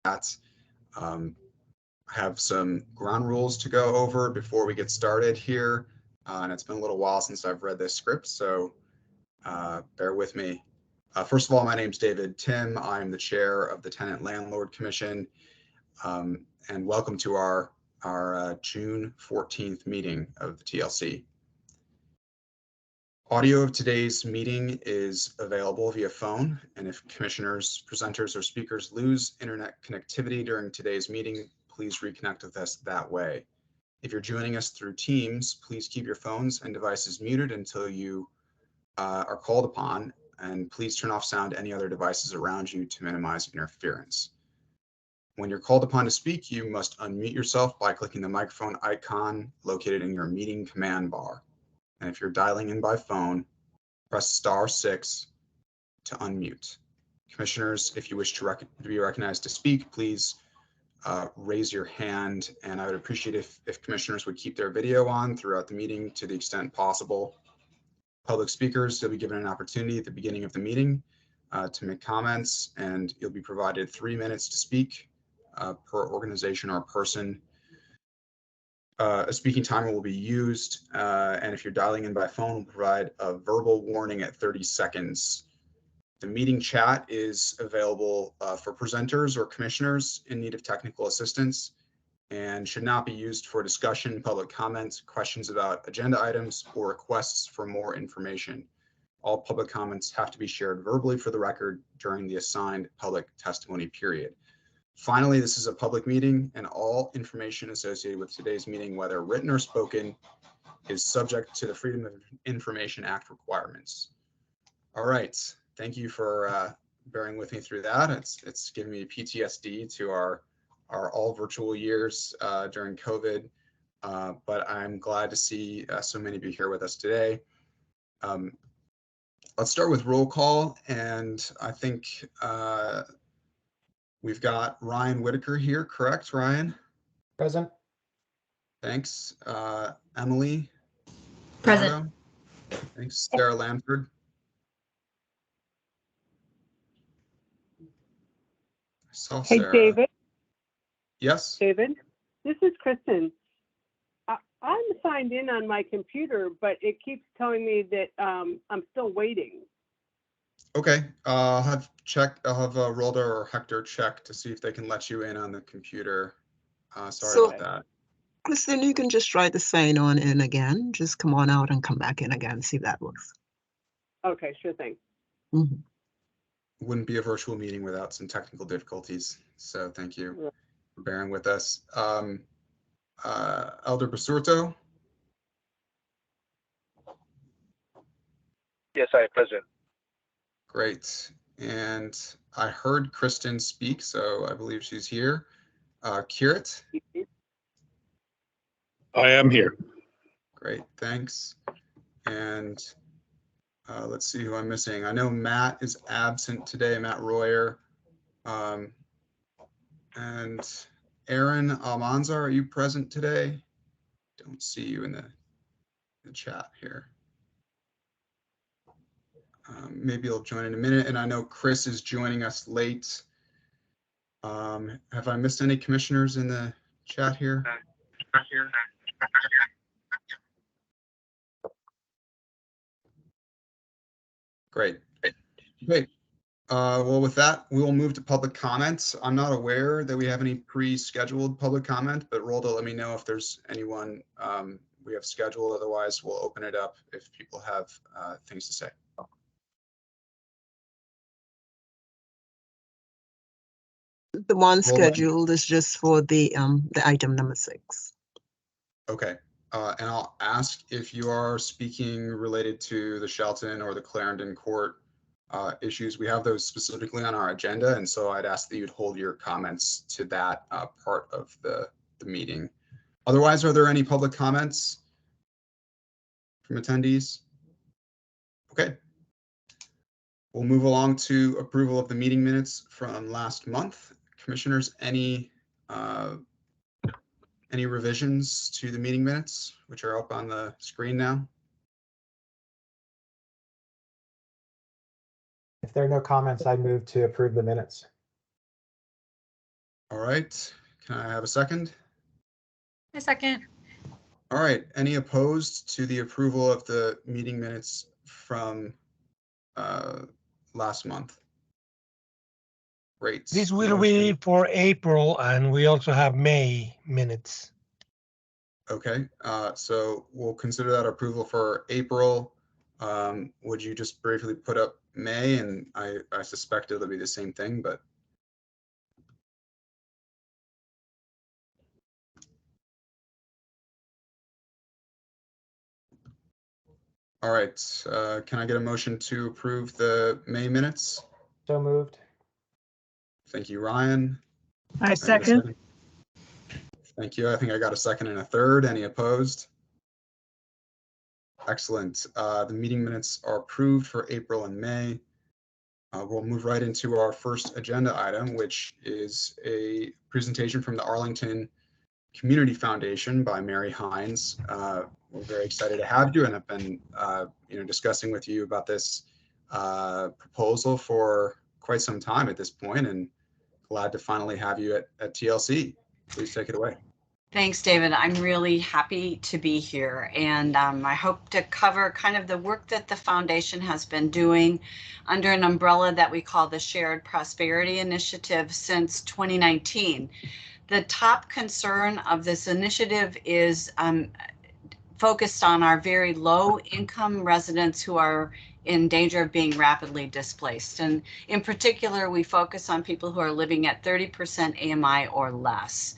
that. I have some ground rules to go over before we get started here. And it's been a little while since I've read this script, so bear with me. First of all, my name's David Tim. I'm the chair of the Tenant Landlord Commission, and welcome to our June 14th meeting of the TLC. Audio of today's meeting is available via phone, and if commissioners, presenters, or speakers lose internet connectivity during today's meeting, please reconnect with us that way. If you're joining us through Teams, please keep your phones and devices muted until you are called upon, and please turn off sound any other devices around you to minimize interference. When you're called upon to speak, you must unmute yourself by clicking the microphone icon located in your meeting command bar. And if you're dialing in by phone, press *6 to unmute. Commissioners, if you wish to be recognized to speak, please raise your hand, and I would appreciate if commissioners would keep their video on throughout the meeting to the extent possible. Public speakers, you'll be given an opportunity at the beginning of the meeting to make comments, and you'll be provided 3 minutes to speak per organization or person. A speaking timer will be used, and if you're dialing in by phone, we'll provide a verbal warning at 30 seconds. The meeting chat is available for presenters or commissioners in need of technical assistance and should not be used for discussion, public comments, questions about agenda items, or requests for more information. All public comments have to be shared verbally for the record during the assigned public testimony period. Finally, this is a public meeting, and all information associated with today's meeting, whether written or spoken, is subject to the Freedom of Information Act requirements. All right, thank you for bearing with me through that. It's given me PTSD to our all virtual years during COVID, but I'm glad to see so many of you here with us today. Let's start with roll call, and I think we've got Ryan Whitaker here, correct, Ryan? Present. Thanks. Emily? Present. Otto? Thanks. Sarah Lamford? I saw Sarah. Hey, David. Yes? David, this is Kristen. I'm signed in on my computer, but it keeps telling me that I'm still waiting. Okay, I'll have Rhoda or Hector check to see if they can let you in on the computer. Sorry about that. Kristen, you can just try to sign on in again. Just come on out and come back in again, see if that works. Okay, sure thing. Mm-hmm. Wouldn't be a virtual meeting without some technical difficulties, so thank you for bearing with us. Elder Basurto? Yes, I am present. Great. And I heard Kristen speak, so I believe she's here. Kirit? I am here. Great, thanks. And let's see who I'm missing. I know Matt is absent today, Matt Royer. And Aaron Almanzar, are you present today? Don't see you in the chat here. Maybe you'll join in a minute. And I know Chris is joining us late. Have I missed any commissioners in the chat here? Great. Okay. Well, with that, we will move to public comments. I'm not aware that we have any pre-scheduled public comment, but Rhoda, let me know if there's anyone we have scheduled. Otherwise, we'll open it up if people have things to say. The one scheduled is just for the item number 6. Okay. And I'll ask if you are speaking related to the Shelton or the Clarendon Court issues. We have those specifically on our agenda, and so I'd ask that you'd hold your comments to that part of the meeting. Otherwise, are there any public comments from attendees? Okay. We'll move along to approval of the meeting minutes from last month. Commissioners, any revisions to the meeting minutes, which are up on the screen now? If there are no comments, I move to approve the minutes. All right, can I have a second? A second. All right, any opposed to the approval of the meeting minutes from last month? Great. This will Motion- be for April, and we also have May minutes. Okay, so we'll consider that approval for April. Would you just briefly put up May? And I suspect it'll be the same thing, but. All right, can I get a motion to approve the May minutes? So moved. Thank you, Ryan. I Can I get a second. Thank you. I think I got a second and a third. Any opposed? Excellent. The meeting minutes are approved for April and May. We'll move right into our first agenda item, which is a presentation from the Arlington Community Foundation by Mary Hines. We're very excited to have you, and have been discussing with you about this proposal for quite some time at this point, and glad to finally have you at TLC. Please take it away. Thanks, David. I'm really happy to be here, and I hope to cover kind of the work that the foundation has been doing under an umbrella that we call the Shared Prosperity Initiative since 2019. The top concern of this initiative is focused on our very low income residents who are in danger of being rapidly displaced. And in particular, we focus on people who are living at 30% AMI or less.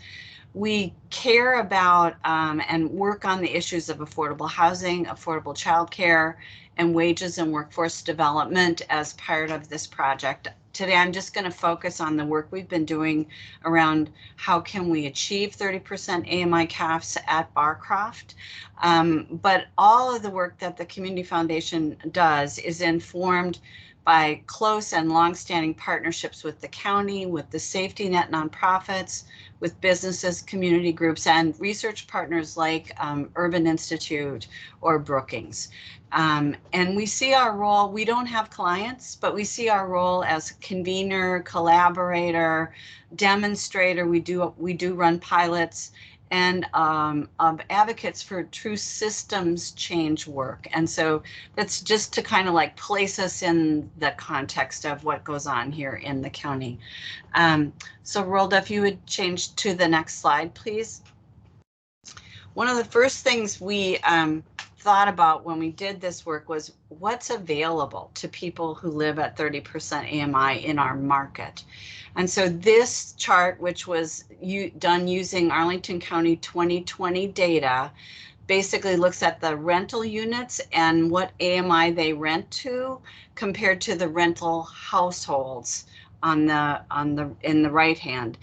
We care about and work on the issues of affordable housing, affordable childcare, and wages and workforce development as part of this project. Today, I'm just going to focus on the work we've been doing around how can we achieve 30% AMI CAFs at Barcroft. But all of the work that the Community Foundation does is informed by close and longstanding partnerships with the county, with the safety net nonprofits, with businesses, community groups, and research partners like Urban Institute or Brookings. And we see our role, we don't have clients, but we see our role as convener, collaborator, demonstrator. We do run pilots, and of advocates for true systems change work. And so that's just to kind of like place us in the context of what goes on here in the county. So Rolda, if you would change to the next slide, please. One of the first things we thought about when we did this work was what's available to people who live at 30% AMI in our market. And so this chart, which was done using Arlington County 2020 data, basically looks at the rental units and what AMI they rent to compared to the rental households in the right hand.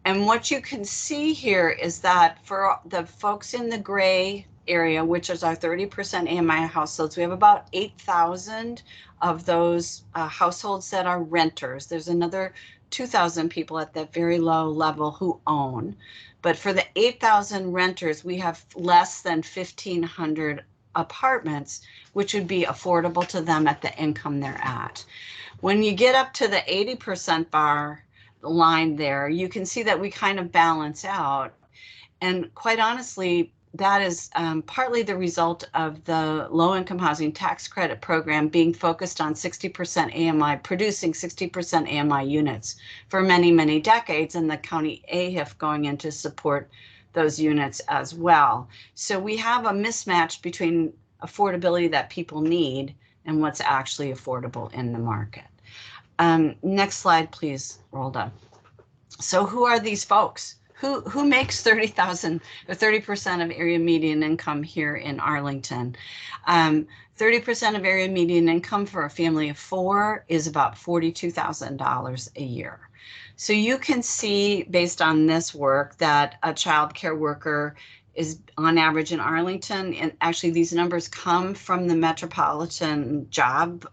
And what you can see here is that for the folks in the gray area, which is our 30% AMI households, we have about 8,000 of those households that are renters. There's another 2,000 people at that very low level who own. But for the 8,000 renters, we have less than 1,500 apartments, which would be affordable to them at the income they're at. When you get up to the 80% bar line there, you can see that we kind of balance out. And quite honestly, that is partly the result of the low-income housing tax credit program being focused on 60% AMI, producing 60% AMI units for many, many decades, and the county AHIF going in to support those units as well. So we have a mismatch between affordability that people need and what's actually affordable in the market. Next slide, please, Rolda. So who are these folks? Who makes 30,000 or 30% of area median income here in Arlington? 30% of area median income for a family of 4 is about $42,000 a year. So you can see based on this work that a child care worker is on average in Arlington, and actually these numbers come from the Metropolitan Jobs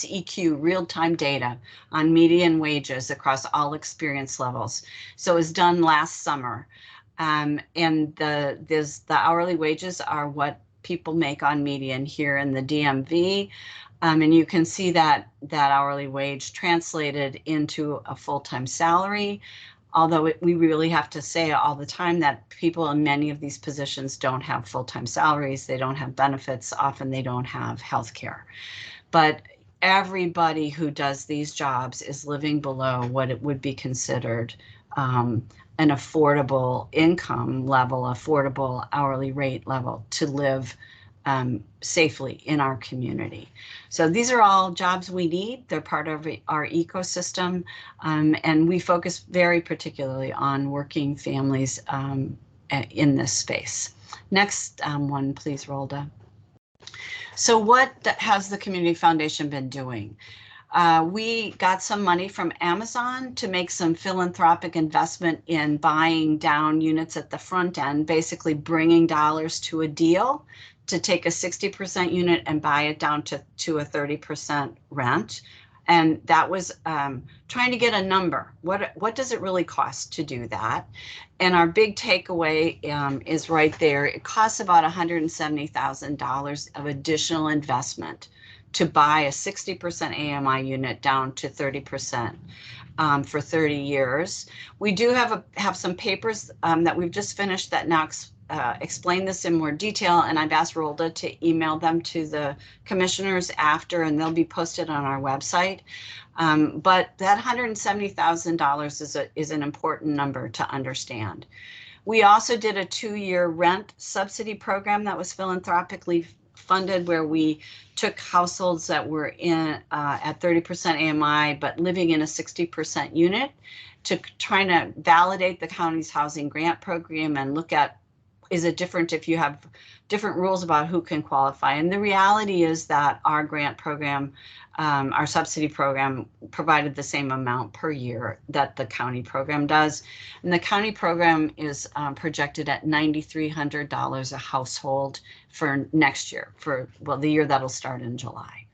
EQ real-time data on median wages across all experience levels. So it was done last summer. And the hourly wages are what people make on median here in the DMV. And you can see that hourly wage translated into a full-time salary, although we really have to say all the time that people in many of these positions don't have full-time salaries, they don't have benefits, often they don't have health care. But everybody who does these jobs is living below what it would be considered an affordable income level, affordable hourly rate level to live safely in our community. So these are all jobs we need. They're part of our ecosystem, and we focus very particularly on working families in this space. Next one, please, Rolda. So what has the Community Foundation been doing? We got some money from Amazon to make some philanthropic investment in buying down units at the front end, basically bringing dollars to a deal to take a 60% unit and buy it down to a 30% rent. And that was trying to get a number. What does it really cost to do that? And our big takeaway is right there. It costs about $170,000 of additional investment to buy a 60% AMI unit down to 30% for 30 years. We do have some papers that we've just finished that now explain this in more detail, and I've asked Rolda to email them to the commissioners after, and they'll be posted on our website. But that $170,000 is an important number to understand. We also did a 2-year rent subsidy program that was philanthropically funded, where we took households that were in at 30% AMI but living in a 60% unit to trying to validate the county's housing grant program and look at, is it different if you have different rules about who can qualify? And the reality is that our grant program, our subsidy program, provided the same amount per year that the county program does. And the county program is projected at $9,300 a household for next year, for, well, the year that'll start in July.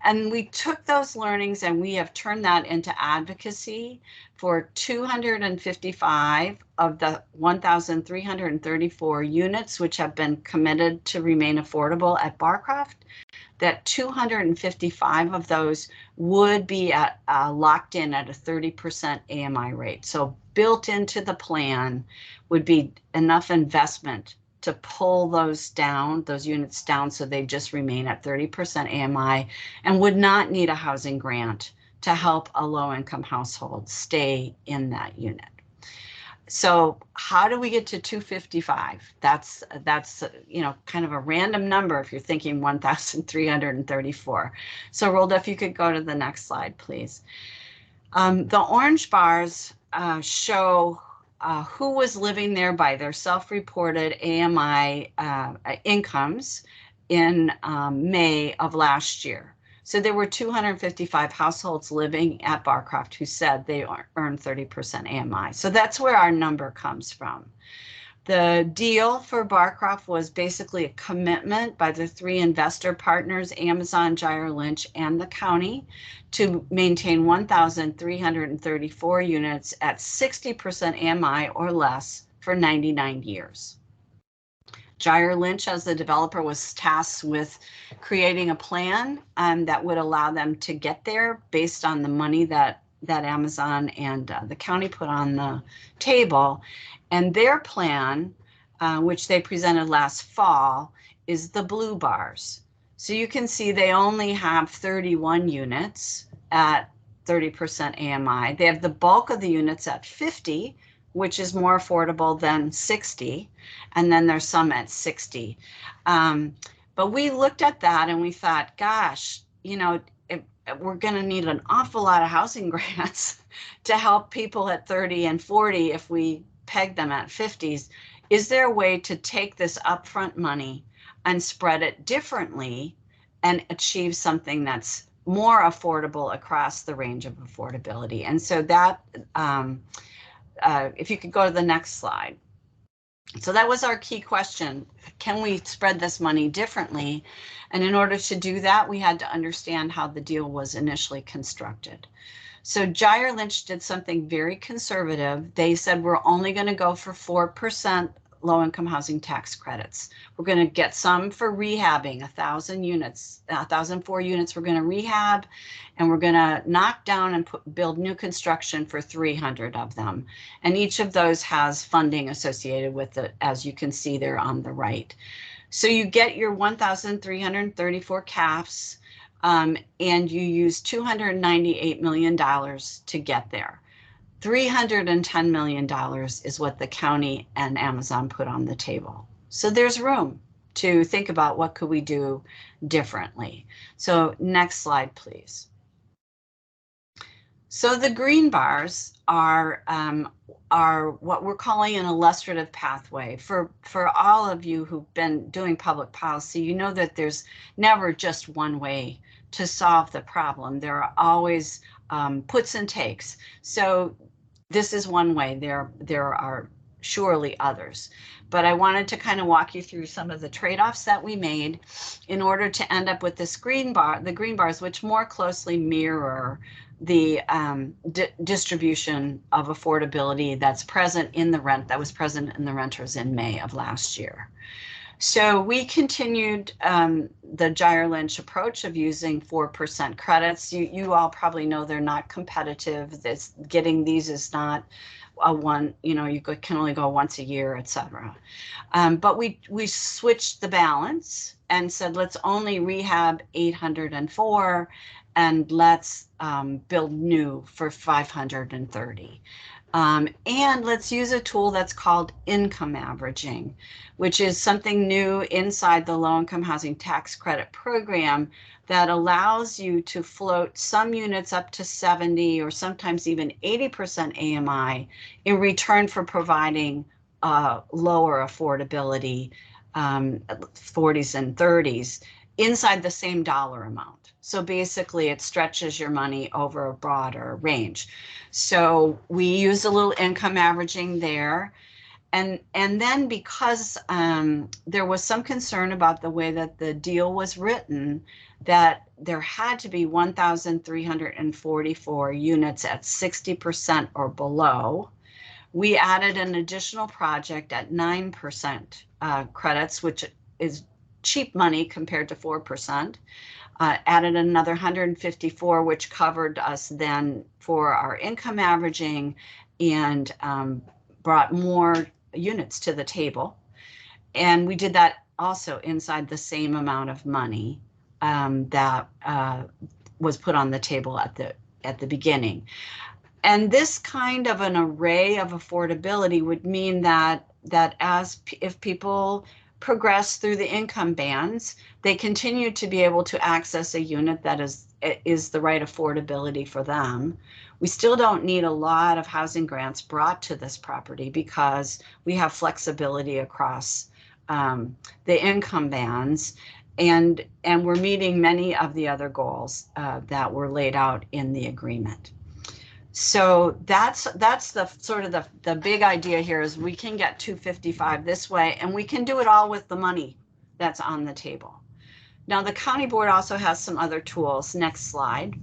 And we took those learnings and we have turned that into advocacy for 255 of the 1,334 units which have been committed to remain affordable at Barcroft. That 255 of those would be at locked in at a 30% AMI rate. So built into the plan would be enough investment to pull those down, those units down, so they just remain at 30% AMI and would not need a housing grant to help a low-income household stay in that unit. So how do we get to 255? That's you know, kind of a random number if you're thinking 1,334. So Rolda, if you could go to the next slide, please. The orange bars show who was living there by their self-reported AMI incomes in May of last year. So there were 255 households living at Barcroft who said they earned 30% AMI. So that's where our number comes from. The deal for Barcroft was basically a commitment by the 3 investor partners, Amazon, Gyre Lynch, and the county, to maintain 1,334 units at 60% AMI or less for 99 years. Gyre Lynch, as the developer, was tasked with creating a plan that would allow them to get there based on the money that Amazon and the county put on the table. And their plan, which they presented last fall, is the blue bars. So you can see they only have 31 units at 30% AMI. They have the bulk of the units at 50, which is more affordable than 60. And then there's some at 60. But we looked at that and we thought, gosh, you know, we're going to need an awful lot of housing grants to help people at 30 and 40 if we peg them at 50s. Is there a way to take this upfront money and spread it differently and achieve something that's more affordable across the range of affordability? And so that, if you could go to the next slide. So that was our key question. Can we spread this money differently? And in order to do that, we had to understand how the deal was initially constructed. So Gyre Lynch did something very conservative. They said, we're only going to go for 4% low-income housing tax credits. We're going to get some for rehabbing, 1,000 units, 1,004 units we're going to rehab, and we're going to knock down and build new construction for 300 of them. And each of those has funding associated with it, as you can see there on the right. So you get your 1,334 CAFs, and you use $298 million to get there. $310 million is what the county and Amazon put on the table. So there's room to think about what could we do differently. So next slide, please. So the green bars are what we're calling an illustrative pathway. For all of you who've been doing public policy, you know that there's never just one way to solve the problem. There are always puts and takes. So this is one way. There are surely others, but I wanted to kind of walk you through some of the trade-offs that we made in order to end up with this green bar, the green bars, which more closely mirror the distribution of affordability that's present in the rent, that was present in the renters in May of last year. So we continued the Gyre-Lynch approach of using 4% credits. You all probably know they're not competitive. Getting these is not a one, you can only go once a year, etc. But we switched the balance and said, let's only rehab 804 and let's build new for 530. And let's use a tool that's called income averaging, which is something new inside the low-income housing tax credit program that allows you to float some units up to 70 or sometimes even 80% AMI in return for providing lower affordability, 40s and 30s, inside the same dollar amount. So basically it stretches your money over a broader range. So we use a little income averaging there. And then because there was some concern about the way that the deal was written, that there had to be 1,344 units at 60% or below, we added an additional project at 9% credits, which is cheap money compared to 4%. Added another 154, which covered us then for our income averaging and brought more units to the table. And we did that also inside the same amount of money that was put on the table at the beginning. And this kind of an array of affordability would mean that if people progress through the income bands, they continue to be able to access a unit that is the right affordability for them. We still don't need a lot of housing grants brought to this property because we have flexibility across the income bands, and we're meeting many of the other goals that were laid out in the agreement. So that's the sort of the big idea here is we can get 255 this way, and we can do it all with the money that's on the table. Now the county board also has some other tools, next slide,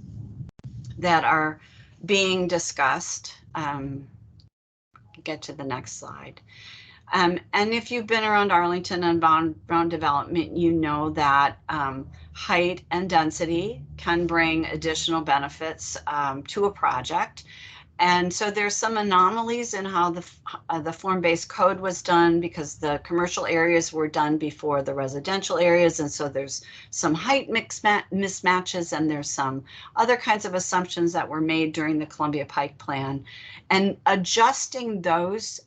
that are being discussed. Get to the next slide. And if you've been around Arlington and Brown development, you know that height and density can bring additional benefits to a project. And so there's some anomalies in how the form-based code was done because the commercial areas were done before the residential areas. And so there's some height mismatches, and there's some other kinds of assumptions that were made during the Columbia Pike Plan. And adjusting those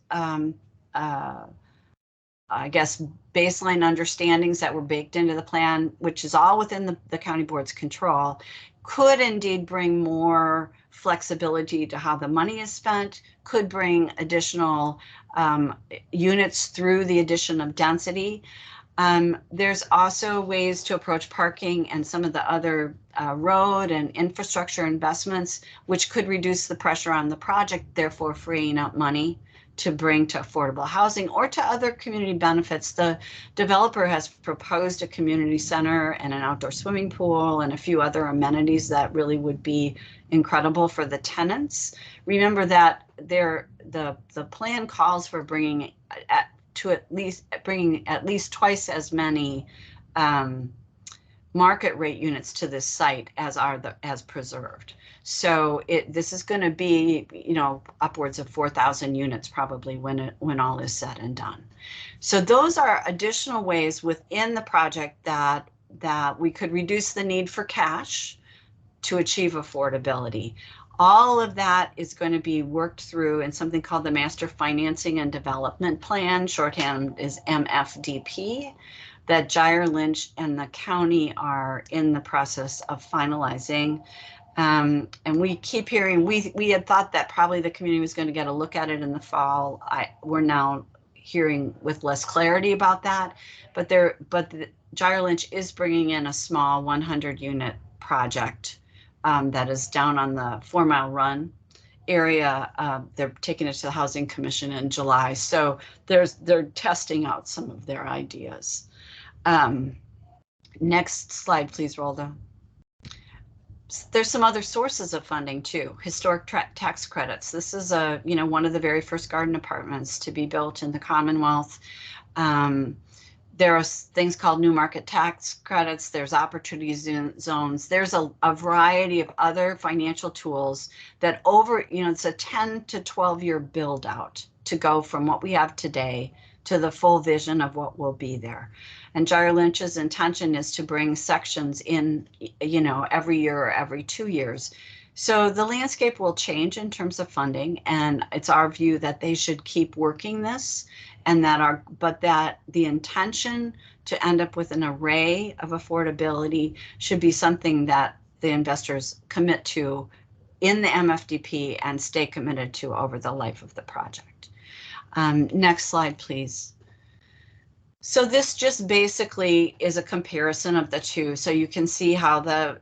I guess, baseline understandings that were baked into the plan, which is all within the county board's control, could indeed bring more flexibility to how the money is spent, could bring additional units through the addition of density. There's also ways to approach parking and some of the other road and infrastructure investments, which could reduce the pressure on the project, therefore freeing up money to bring to affordable housing or to other community benefits. The developer has proposed a community center and an outdoor swimming pool and a few other amenities that really would be incredible for the tenants. Remember that the plan calls for bringing to at least bringing at least twice as many market rate units to this site as as preserved. So this is going to be, you know, upwards of 4,000 units probably when all is said and done. So those are additional ways within the project that we could reduce the need for cash to achieve affordability. All of that is going to be worked through in something called the Master Financing and Development Plan, shorthand is MFDP, that Gyre Lynch and the county are in the process of finalizing. And we keep hearing, we had thought that probably the community was going to get a look at it in the fall. We're now hearing with less clarity about that, but Gyre Lynch is bringing in a small 100 unit project that is down on the 4 Mile Run area. They're taking it to the Housing Commission in July. So they're testing out some of their ideas. Next slide, please, Rolda. There's some other sources of funding too. Historic tax credits. This is one of the very first garden apartments to be built in the Commonwealth. There are things called new market tax credits. There's opportunity zones. There's a variety of other financial tools that it's a 10 to 12 year build out to go from what we have today to the full vision of what will be there. And Gyre Lynch's intention is to bring sections in, every year or every 2 years. So the landscape will change in terms of funding, and it's our view that they should keep working this, and that the intention to end up with an array of affordability should be something that the investors commit to in the MFDP and stay committed to over the life of the project. Next slide, please. So this just basically is a comparison of the two. So you can see how the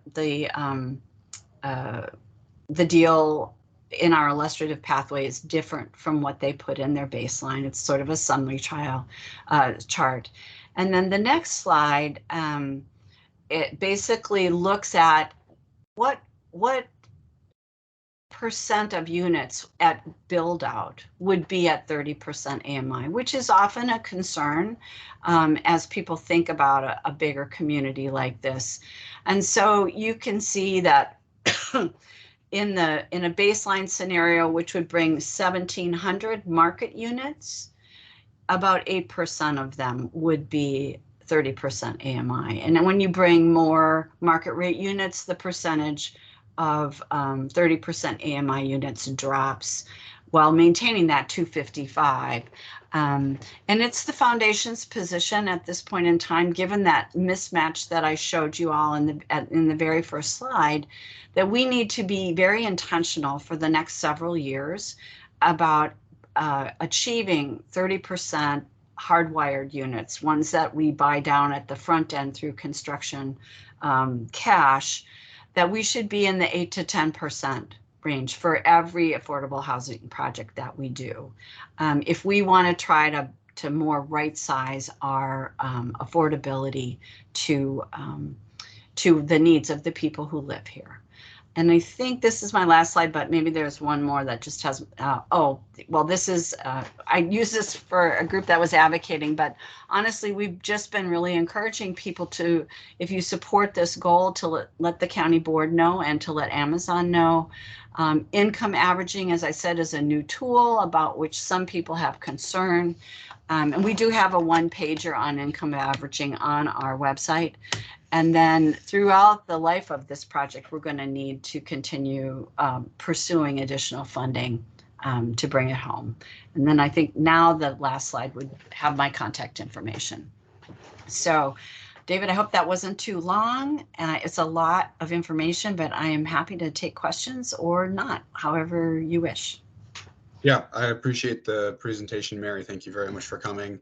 deal in our illustrative pathway is different from what they put in their baseline. It's sort of a summary chart. And then the next slide, it basically looks at what percent of units at build out would be at 30% AMI, which is often a concern as people think about a bigger community like this. And so you can see that in a baseline scenario, which would bring 1,700 market units, about 8% of them would be 30% AMI. And then when you bring more market rate units, the percentage of 30% AMI units drops while maintaining that 255. And it's the foundation's position at this point in time, given that mismatch that I showed you all in the very first slide, that we need to be very intentional for the next several years about achieving 30% hardwired units, ones that we buy down at the front end through construction cash, that we should be in the 8 to 10% range for every affordable housing project that we do. If we want to try to more right size our affordability to the needs of the people who live here. And I think this is my last slide, but maybe there's one more that just has, this is, I use this for a group that was advocating, but honestly, we've just been really encouraging people to, if you support this goal, to let the county board know and to let Amazon know. Income averaging, as I said, is a new tool about which some people have concern. And we do have a one-pager on income averaging on our website. And then throughout the life of this project, we're going to need to continue pursuing additional funding to bring it home. And then I think now the last slide would have my contact information. So, David, I hope that wasn't too long. It's a lot of information, but I am happy to take questions or not, however you wish. Yeah, I appreciate the presentation, Mary. Thank you very much for coming.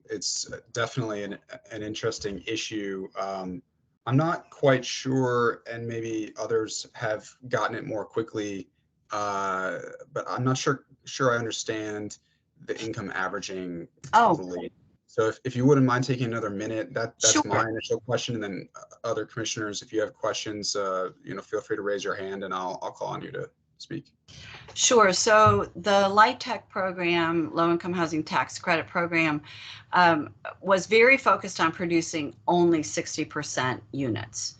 It's definitely an interesting issue. I'm not quite sure, and maybe others have gotten it more quickly, but I'm not sure I understand the income averaging totally. So if you wouldn't mind taking another minute, that's sure. My initial question, and then other commissioners, if you have questions, feel free to raise your hand, and I'll call on you to speak. Sure. So the LIHTC program, Low Income Housing Tax Credit Program, was very focused on producing only 60% units.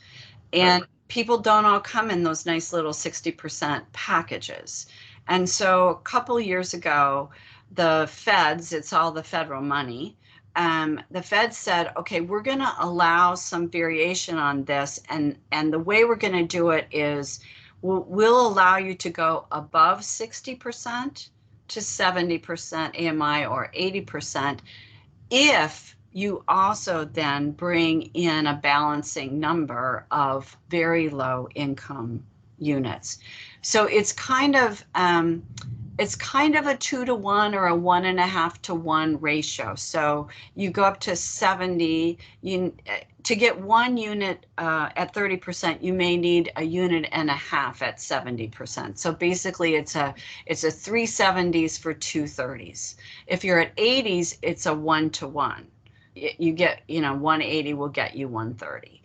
And people don't all come in those nice little 60% packages. And so a couple years ago, the feds, it's all the federal money, the feds said, okay, we're going to allow some variation on this. And the way we're going to do it is we'll allow you to go above 60% to 70% AMI or 80% if you also then bring in a balancing number of very low income units. So it's kind of a 2-to-1 or a 1.5-to-1 ratio. So you go up to 70. To get one unit at 30%, you may need a unit and a half at 70%. So basically, it's a 3 70s for 2 30s. If you're at 80s, it's a 1-to-1. You get, 180 will get you 130.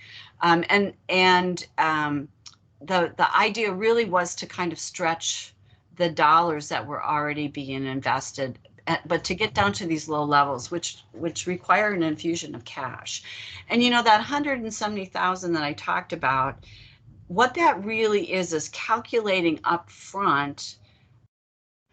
The idea really was to kind of stretch the dollars that were already being invested, but to get down to these low levels, which require an infusion of cash. And that 170,000 that I talked about, what that really is calculating up front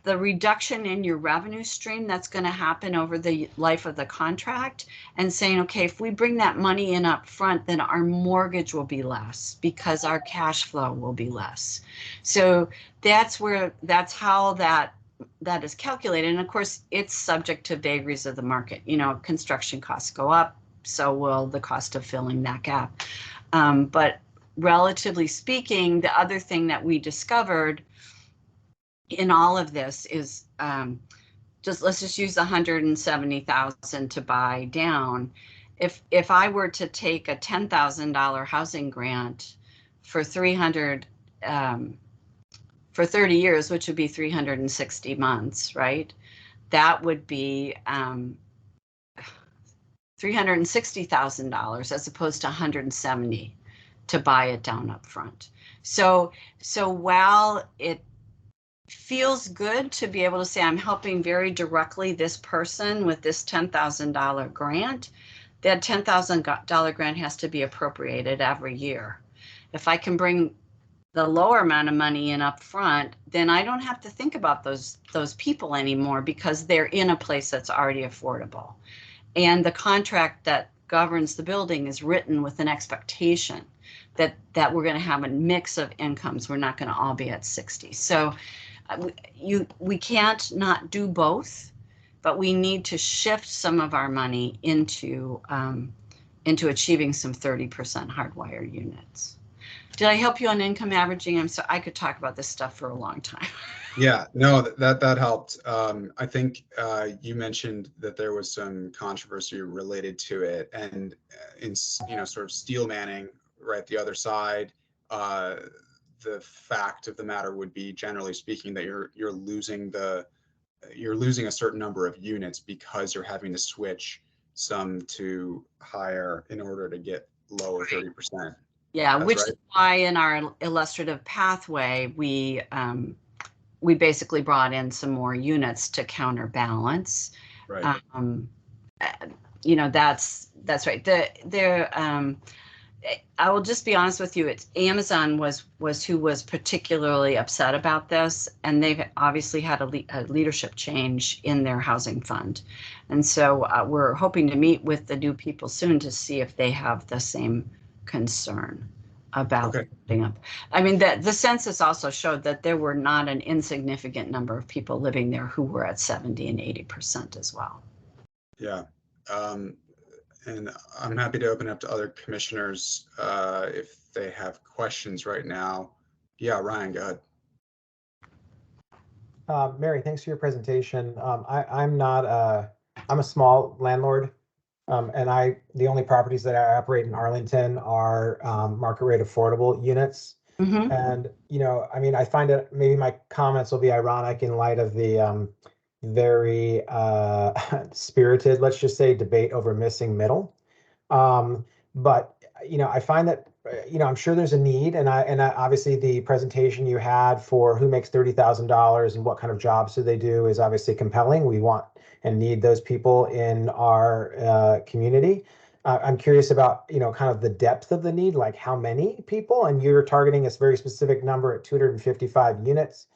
the reduction in your revenue stream that's going to happen over the life of the contract, and saying, okay, if we bring that money in up front, then our mortgage will be less because our cash flow will be less. So that's how that is calculated. And of course, it's subject to vagaries of the market. Construction costs go up, so will the cost of filling that gap. But relatively speaking, the other thing that we discovered in all of this is let's just use 170,000 to buy down. If I were to take a $10,000 housing grant for 300 for 30 years, which would be 360 months, right? That would be $360,000 as opposed to 170 to buy it down up front. So while it feels good to be able to say I'm helping very directly this person with this $10,000 grant, that $10,000 grant has to be appropriated every year. If I can bring the lower amount of money in up front, then I don't have to think about those people anymore because they're in a place that's already affordable. And the contract that governs the building is written with an expectation that we're going to have a mix of incomes. We're not going to all be at 60. So we can't not do both, but we need to shift some of our money into achieving some 30% hardwired units. Did I help you on income averaging? I could talk about this stuff for a long time. Yeah, no, that helped. I think you mentioned that there was some controversy related to it, and in sort of steel manning, right, the other side, the fact of the matter would be, generally speaking, that you're losing a certain number of units because you're having to switch some to higher in order to get lower 30%. Yeah, That's which right. is why in our illustrative pathway, we basically brought in some more units to counterbalance. Right. That's right. I will just be honest with you. It's Amazon was who was particularly upset about this, and they've obviously had a leadership change in their housing fund, and so we're hoping to meet with the new people soon to see if they have the same concern about putting up. I mean, the census also showed that there were not an insignificant number of people living there who were at 70 and 80% as well. Yeah. And I'm happy to open up to other commissioners if they have questions right now. Yeah, Ryan, go ahead. Mary, thanks for your presentation. I'm a small landlord, and the only properties that I operate in Arlington are market rate affordable units. Mm-hmm. And, I mean, I find it, maybe my comments will be ironic in light of the very spirited, let's just say, debate over missing middle. But, I find that I'm sure there's a need, and obviously the presentation you had for who makes $30,000 and what kind of jobs do they do is obviously compelling. We want and need those people in our community. I'm curious about, kind of the depth of the need, like how many people, and you're targeting a very specific number at 255 units.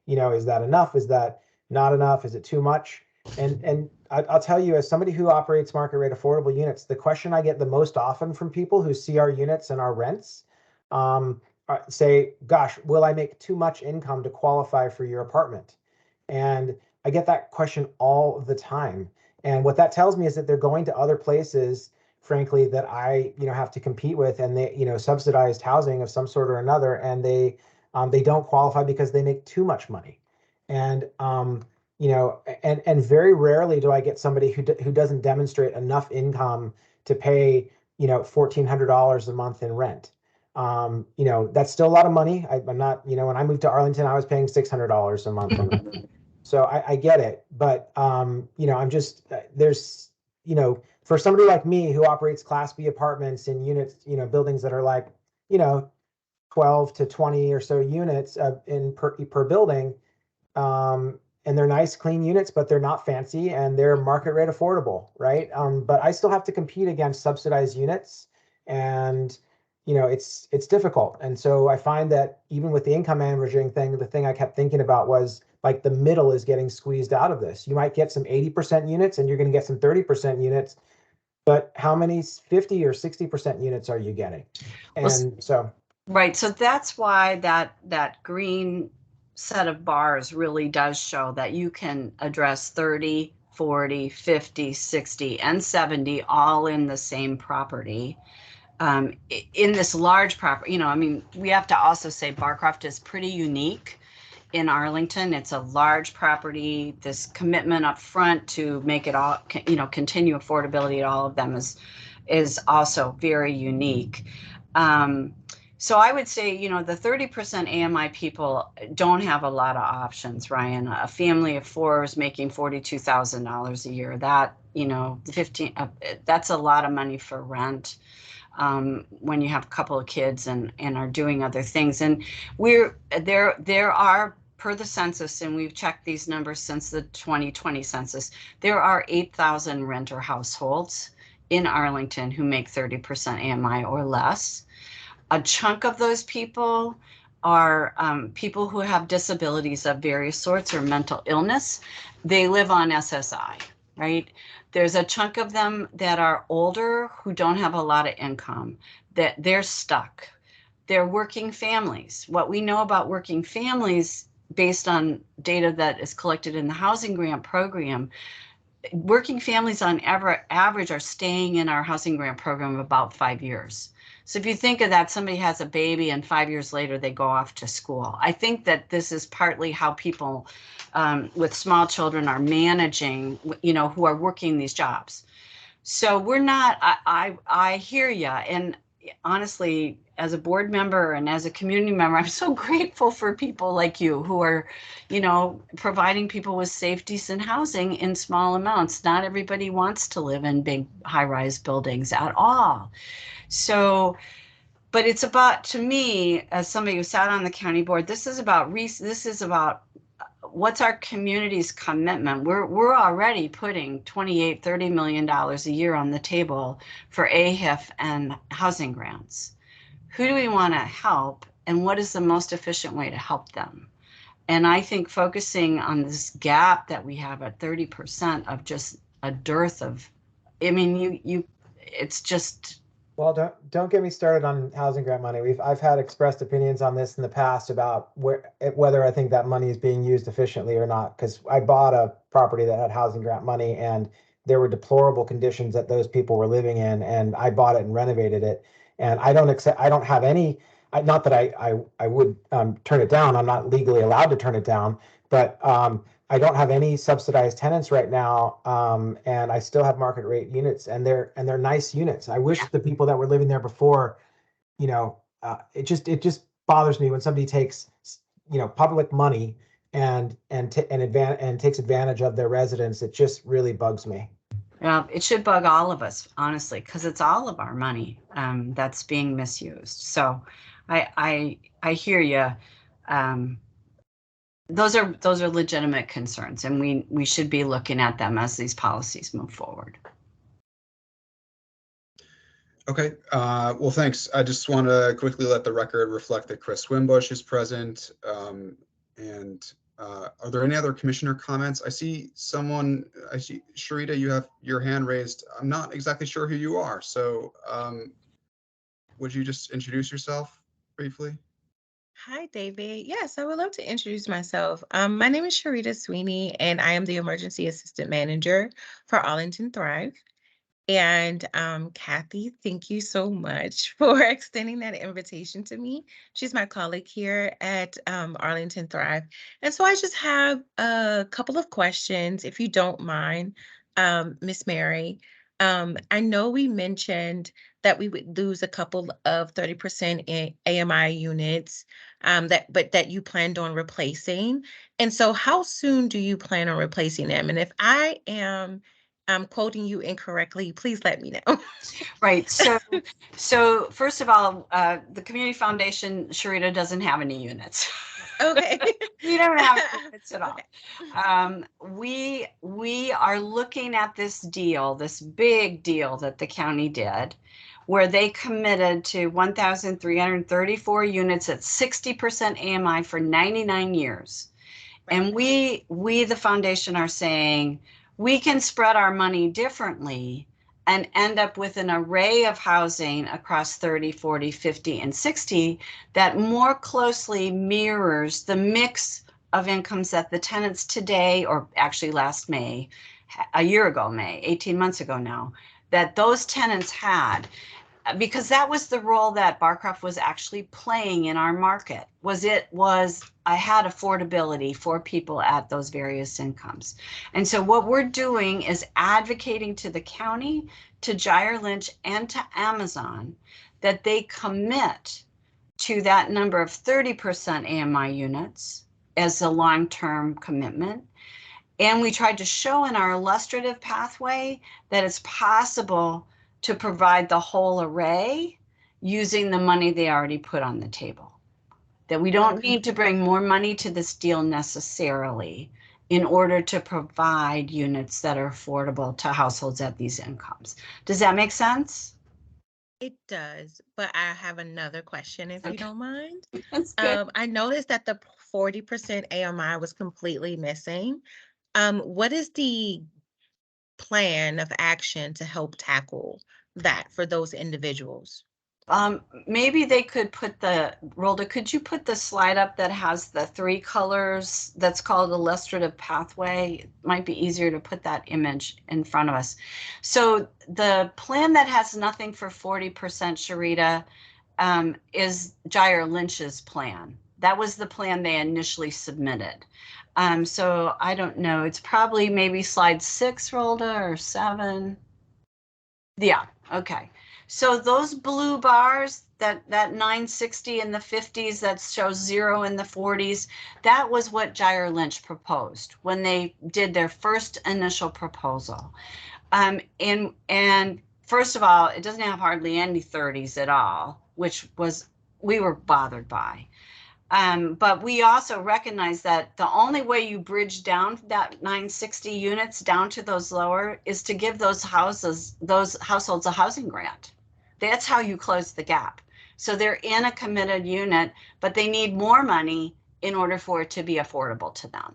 Is that enough? Is that not enough? Is it too much? And I'll tell you, as somebody who operates market rate affordable units, the question I get the most often from people who see our units and our rents say, gosh, will I make too much income to qualify for your apartment? And I get that question all the time. And what that tells me is that they're going to other places, frankly, that I, have to compete with, and they, subsidized housing of some sort or another, and they don't qualify because they make too much money. And and very rarely do I get somebody who doesn't demonstrate enough income to pay, $1,400 a month in rent. That's still a lot of money. I'm not, when I moved to Arlington, I was paying $600 a month in rent. So I get it, but I'm just there's for somebody like me who operates Class B apartments in units, buildings that are like 12 to 20 or so units in per building. And they're nice, clean units, but they're not fancy and they're market rate affordable, right? But I still have to compete against subsidized units, and it's difficult. And so I find that even with the income averaging thing, the thing I kept thinking about was like the middle is getting squeezed out of this. You might get some 80% units and you're going to get some 30% units, but how many 50 or 60% units are you getting? And so right, so that's why that green set of bars really does show that you can address 30, 40, 50, 60, and 70 all in the same property. In this large property, we have to also say Barcroft is pretty unique in Arlington. It's a large property. This commitment up front to make it all, continue affordability at all of them is also very unique. So I would say, the 30% AMI people don't have a lot of options, Ryan. A family of four is making $42,000 a year. That, 15, that's a lot of money for rent when you have a couple of kids and are doing other things. And there are, per the census, and we've checked these numbers since the 2020 census, there are 8,000 renter households in Arlington who make 30% AMI or less. A chunk of those people are people who have disabilities of various sorts or mental illness. They live on SSI, right? There's a chunk of them that are older who don't have a lot of income, that they're stuck. They're working families. What we know about working families, based on data that is collected in the housing grant program, working families on average are staying in our housing grant program about 5 years. So if you think of that, somebody has a baby and 5 years later they go off to school. I think that this is partly how people with small children are managing, who are working these jobs. So we're not, I hear you. And honestly, as a board member and as a community member, I'm so grateful for people like you who are, providing people with safe, decent housing in small amounts. Not everybody wants to live in big high-rise buildings at all. So, but it's about, to me, as somebody who sat on the county board, this is about what's our community's commitment. We're already putting $28-30 million a year on the table for AHIF and housing grants. Who do we want to help, and what is the most efficient way to help them? And I think focusing on this gap that we have at 30% of just a dearth of, it's just. Well, don't get me started on housing grant money. I've had expressed opinions on this in the past about whether I think that money is being used efficiently or not. Because I bought a property that had housing grant money, and there were deplorable conditions that those people were living in, and I bought it and renovated it. And I don't have any. Not that I would turn it down. I'm not legally allowed to turn it down, but I don't have any subsidized tenants right now, and I still have market rate units, and they're nice units. I wish the people that were living there before, it just bothers me when somebody takes, public money and takes advantage of their residents. It just really bugs me. It should bug all of us, honestly, because it's all of our money that's being misused. So I hear you. Those are legitimate concerns, and we should be looking at them as these policies move forward. Okay, well, thanks. I just want to quickly let the record reflect that Chris Wimbush is present. Are there any other commissioner comments? I see Sharita, you have your hand raised. I'm not exactly sure who you are. So would you just introduce yourself briefly? Hi, David. Yes, I would love to introduce myself. My name is Sharita Sweeney, and I am the Emergency Assistant Manager for Arlington Thrive. And Kathy, thank you so much for extending that invitation to me. She's my colleague here at Arlington Thrive. And so I just have a couple of questions, if you don't mind, Miss Mary. I know we mentioned that we would lose a couple of 30% AMI units that you planned on replacing. And so how soon do you plan on replacing them? And if I'm quoting you incorrectly, please let me know. Right. So first of all, the Community Foundation, Sharita, doesn't have any units. Okay. We don't have units at all. Okay. We are looking at this deal, this big deal that the county did, where they committed to 1,334 units at 60% AMI for 99 years. And we, the foundation, are saying we can spread our money differently and end up with an array of housing across 30, 40, 50, and 60 that more closely mirrors the mix of incomes that the tenants today, or actually last May, a year ago, May, 18 months ago now, that those tenants had. Because that was the role that Barcroft was actually playing in our market. I had affordability for people at those various incomes. And so what we're doing is advocating to the county, to Gyre Lynch, and to Amazon that they commit to that number of 30% AMI units as a long-term commitment. And we tried to show in our illustrative pathway that it's possible to provide the whole array using the money they already put on the table. That we don't need to bring more money to this deal necessarily in order to provide units that are affordable to households at these incomes. Does that make sense? It does, but I have another question, if you don't mind. That's good. I noticed that the 40% AMI was completely missing. What is the plan of action to help tackle that for those individuals? Maybe they could put Rhoda, could you put the slide up that has the 3 colors that's called illustrative pathway? It might be easier to put that image in front of us. So the plan that has nothing for 40%, Sharita, is Gyre Lynch's plan. That was the plan they initially submitted. So I don't know, it's probably maybe slide 6, Rhoda, or 7. Yeah, okay. So those blue bars, that 960 in the 50s, that shows 0 in the 40s, that was what Gyre Lynch proposed when they did their first initial proposal. And first of all, it doesn't have hardly any 30s at all, which we were bothered by. But we also recognize that the only way you bridge down that 960 units down to those lower is to give those households a housing grant. That's how you close the gap. So they're in a committed unit, but they need more money in order for it to be affordable to them.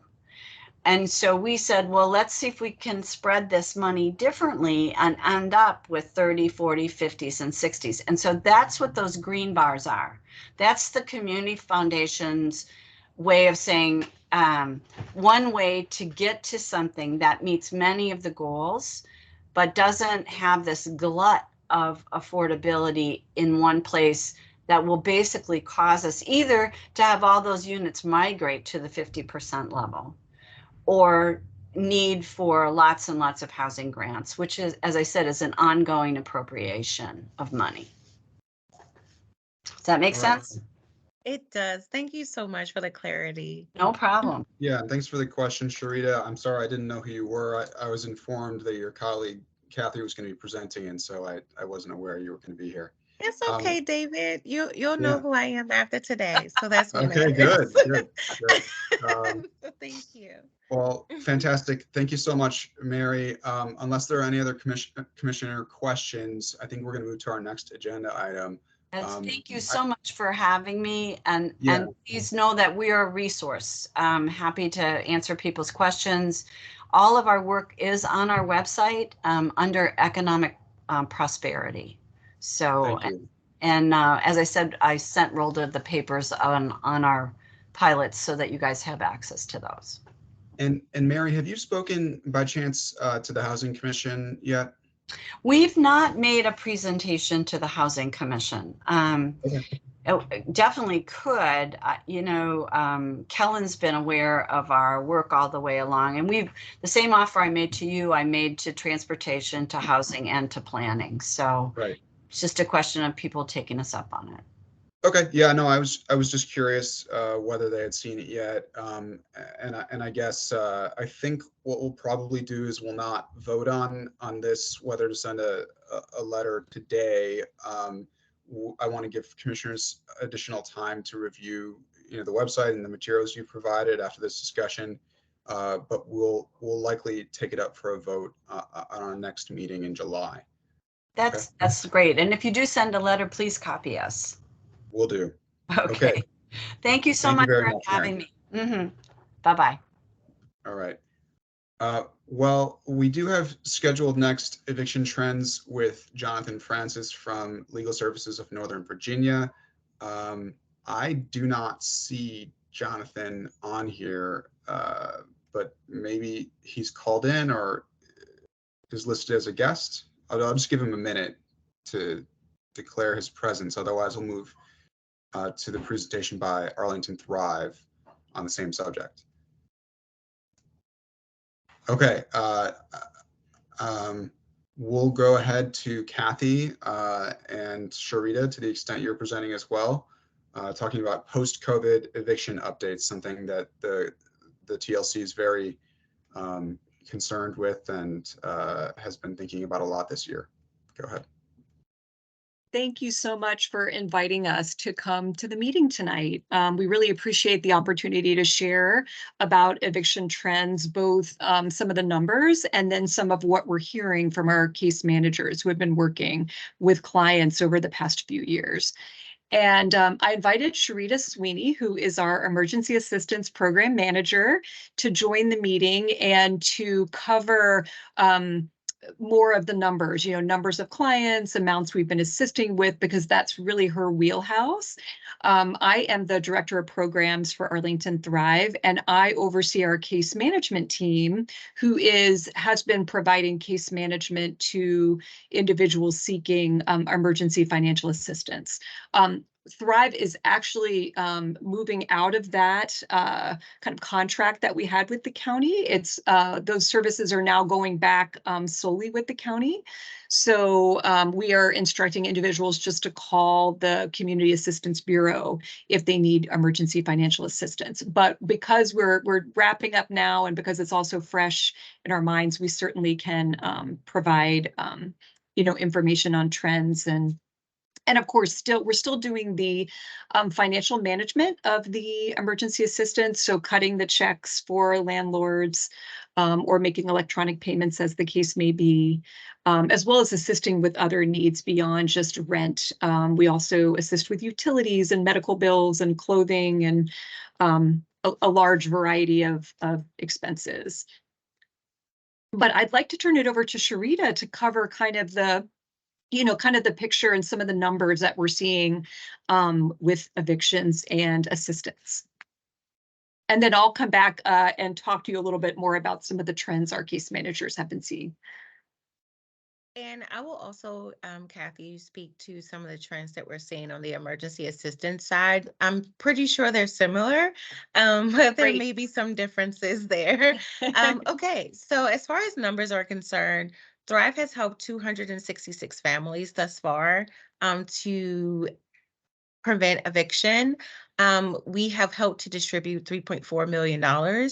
And so we said, well, let's see if we can spread this money differently and end up with 30, 40, 50s, and 60s. And so that's what those green bars are. That's the Community Foundation's way of saying one way to get to something that meets many of the goals, but doesn't have this glut of affordability in one place that will basically cause us either to have all those units migrate to the 50% level, or need for lots and lots of housing grants, which is, as I said, is an ongoing appropriation of money. Does that make sense? It does. Thank you so much for the clarity. No problem. Yeah, thanks for the question, Sharita. I'm sorry, I didn't know who you were. I was informed that your colleague Kathy was going to be presenting, and so I wasn't aware you were going to be here. It's okay, David. You'll know Yeah. who I am after today, so that's what Okay, matters. good. So thank you. Well, fantastic. Thank you so much, Mary. Unless there are any other commissioner questions, I think we're going to move to our next agenda item. Thank you so much for having me, and Yeah. please know that we are a resource. Happy to answer people's questions. All of our work is on our website under economic prosperity. So, Thank you. and as I said, I sent Rhoda the papers on our pilots so that you guys have access to those. And Mary, have you spoken by chance to the Housing Commission yet? We've not made a presentation to the Housing Commission. Definitely could. Kellen's been aware of our work all the way along, and the same offer I made to you, I made to transportation, to housing, and to planning. So right. It's just a question of people taking us up on it. Okay. Yeah. No, I was just curious whether they had seen it yet. And I guess I think what we'll probably do is we'll not vote on this whether to send a letter today. I want to give commissioners additional time to review, the website and the materials you provided after this discussion. But we'll likely take it up for a vote on our next meeting in July. That's great. And if you do send a letter, please copy us. Will do. Okay. Thank you so much for having me. Bye-bye. All right. Well, we do have scheduled next eviction trends with Jonathan Francis from Legal Services of Northern Virginia. I do not see Jonathan on here, but maybe he's called in or is listed as a guest. I'll just give him a minute to declare his presence. Otherwise, we'll move to the presentation by Arlington Thrive on the same subject. Okay, we'll go ahead to Kathy and Sharita to the extent you're presenting as well, talking about post-COVID eviction updates, something that the TLC is very concerned with and has been thinking about a lot this year. Go ahead. Thank you so much for inviting us to come to the meeting tonight. We really appreciate the opportunity to share about eviction trends, both some of the numbers and then some of what we're hearing from our case managers who have been working with clients over the past few years. And I invited Sharita Sweeney, who is our Emergency Assistance Program Manager, to join the meeting and to cover more of the numbers, numbers of clients, amounts we've been assisting with, because that's really her wheelhouse. I am the Director of Programs for Arlington Thrive, and I oversee our case management team, who has been providing case management to individuals seeking emergency financial assistance. Thrive is actually moving out of that kind of contract that we had with the county. It's those services are now going back solely with the county. So we are instructing individuals just to call the Community Assistance Bureau if they need emergency financial assistance. But because we're wrapping up now, and because it's also fresh in our minds, we certainly can provide information on trends and of course, we're still doing the financial management of the emergency assistance, so cutting the checks for landlords or making electronic payments as the case may be, as well as assisting with other needs beyond just rent. We also assist with utilities and medical bills and clothing and a large variety of expenses. But I'd like to turn it over to Sharita to cover kind of the picture and some of the numbers that we're seeing with evictions and assistance. And then I'll come back and talk to you a little bit more about some of the trends our case managers have been seeing. And I will also, Kathy, speak to some of the trends that we're seeing on the emergency assistance side. I'm pretty sure they're similar, but there may be some differences there. Okay, so as far as numbers are concerned, Thrive has helped 266 families thus far to prevent eviction. We have helped to distribute $3.4 million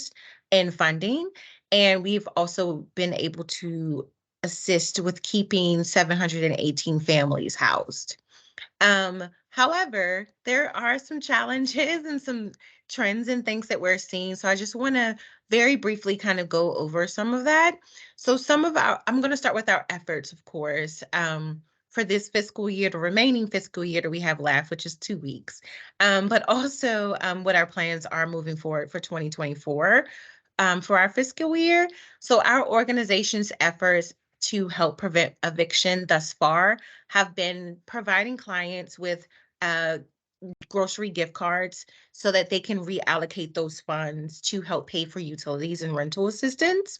in funding, and we've also been able to assist with keeping 718 families housed. However, there are some challenges and some trends and things that we're seeing. So I just want to very briefly kind of go over some of that. So I'm going to start with our efforts, of course, for this fiscal year, the remaining fiscal year that we have left, which is 2 weeks, but also what our plans are moving forward for 2024 for our fiscal year. So our organization's efforts to help prevent eviction thus far have been providing clients with grocery gift cards so that they can reallocate those funds to help pay for utilities and rental assistance.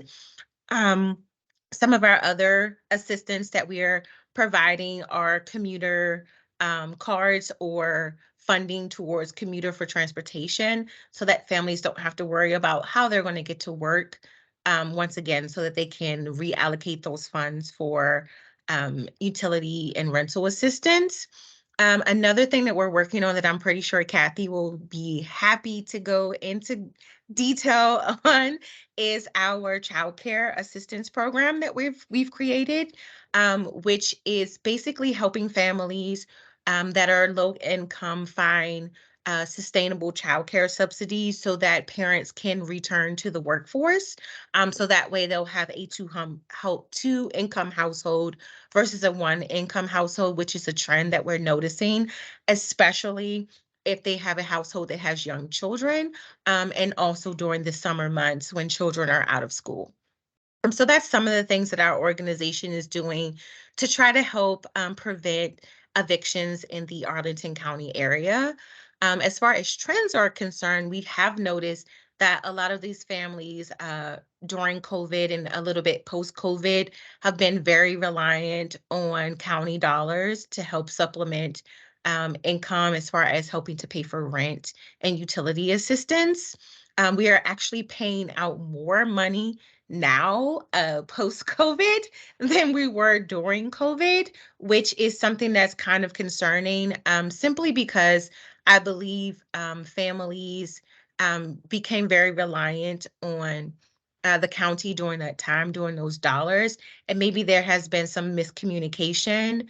Um, some of our other assistance that we are providing are commuter cards or funding towards commuter for transportation so that families don't have to worry about how they're going to get to work once again, so that they can reallocate those funds for utility and rental assistance. Another thing that we're working on that I'm pretty sure Kathy will be happy to go into detail on is our child care assistance program that we've created, which is basically helping families that are low income find sustainable childcare subsidies so that parents can return to the workforce. So that way they'll have a two income household versus a one income household, which is a trend that we're noticing, especially if they have a household that has young children, and also during the summer months when children are out of school. So that's some of the things that our organization is doing to try to help prevent evictions in the Arlington County area. As far as trends are concerned, we have noticed that a lot of these families during COVID and a little bit post-COVID have been very reliant on county dollars to help supplement income as far as helping to pay for rent and utility assistance. We are actually paying out more money now, post-COVID, than we were during COVID, which is something that's kind of concerning, simply because I believe families became very reliant on the county during that time, during those dollars, and maybe there has been some miscommunication.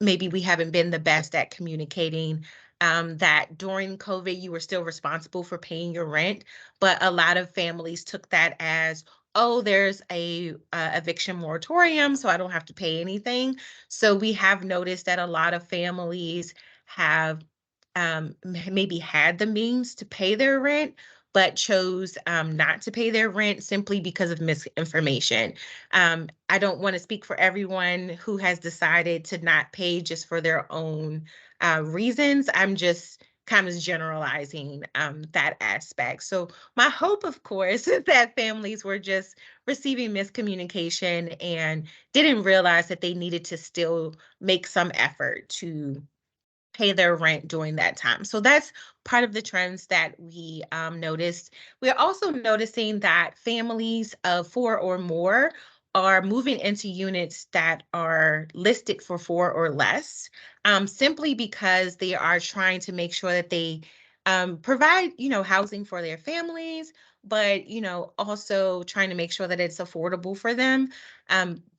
Maybe we haven't been the best at communicating that during COVID, you were still responsible for paying your rent, but a lot of families took that as, oh, there's a eviction moratorium, so I don't have to pay anything. So we have noticed that a lot of families have maybe had the means to pay their rent, but chose not to pay their rent simply because of misinformation. I don't want to speak for everyone who has decided to not pay just for their own reasons. I'm just kind of generalizing that aspect. So my hope, of course, is that families were just receiving miscommunication and didn't realize that they needed to still make some effort to pay their rent during that time. So that's part of the trends that we noticed. We're also noticing that families of 4 or more are moving into units that are listed for 4 or less, simply because they are trying to make sure that they provide, housing for their families, but, also trying to make sure that it's affordable for them.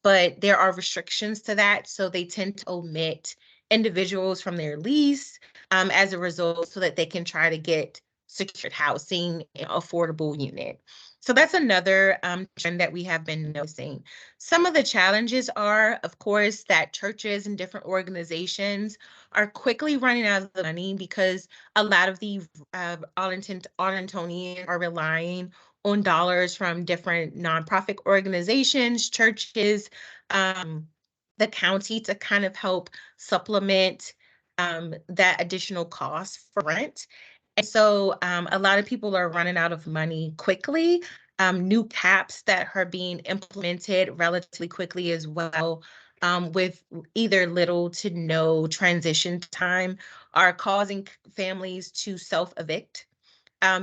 But there are restrictions to that, so they tend to omit individuals from their lease as a result so that they can try to get secured housing, affordable unit. So that's another trend that we have been noticing. Some of the challenges are, of course, that churches and different organizations are quickly running out of money because a lot of the Arlingtonians are relying on dollars from different nonprofit organizations, churches, the county to kind of help supplement that additional cost for rent. And so a lot of people are running out of money quickly. New caps that are being implemented relatively quickly as well, with either little to no transition time, are causing families to self-evict.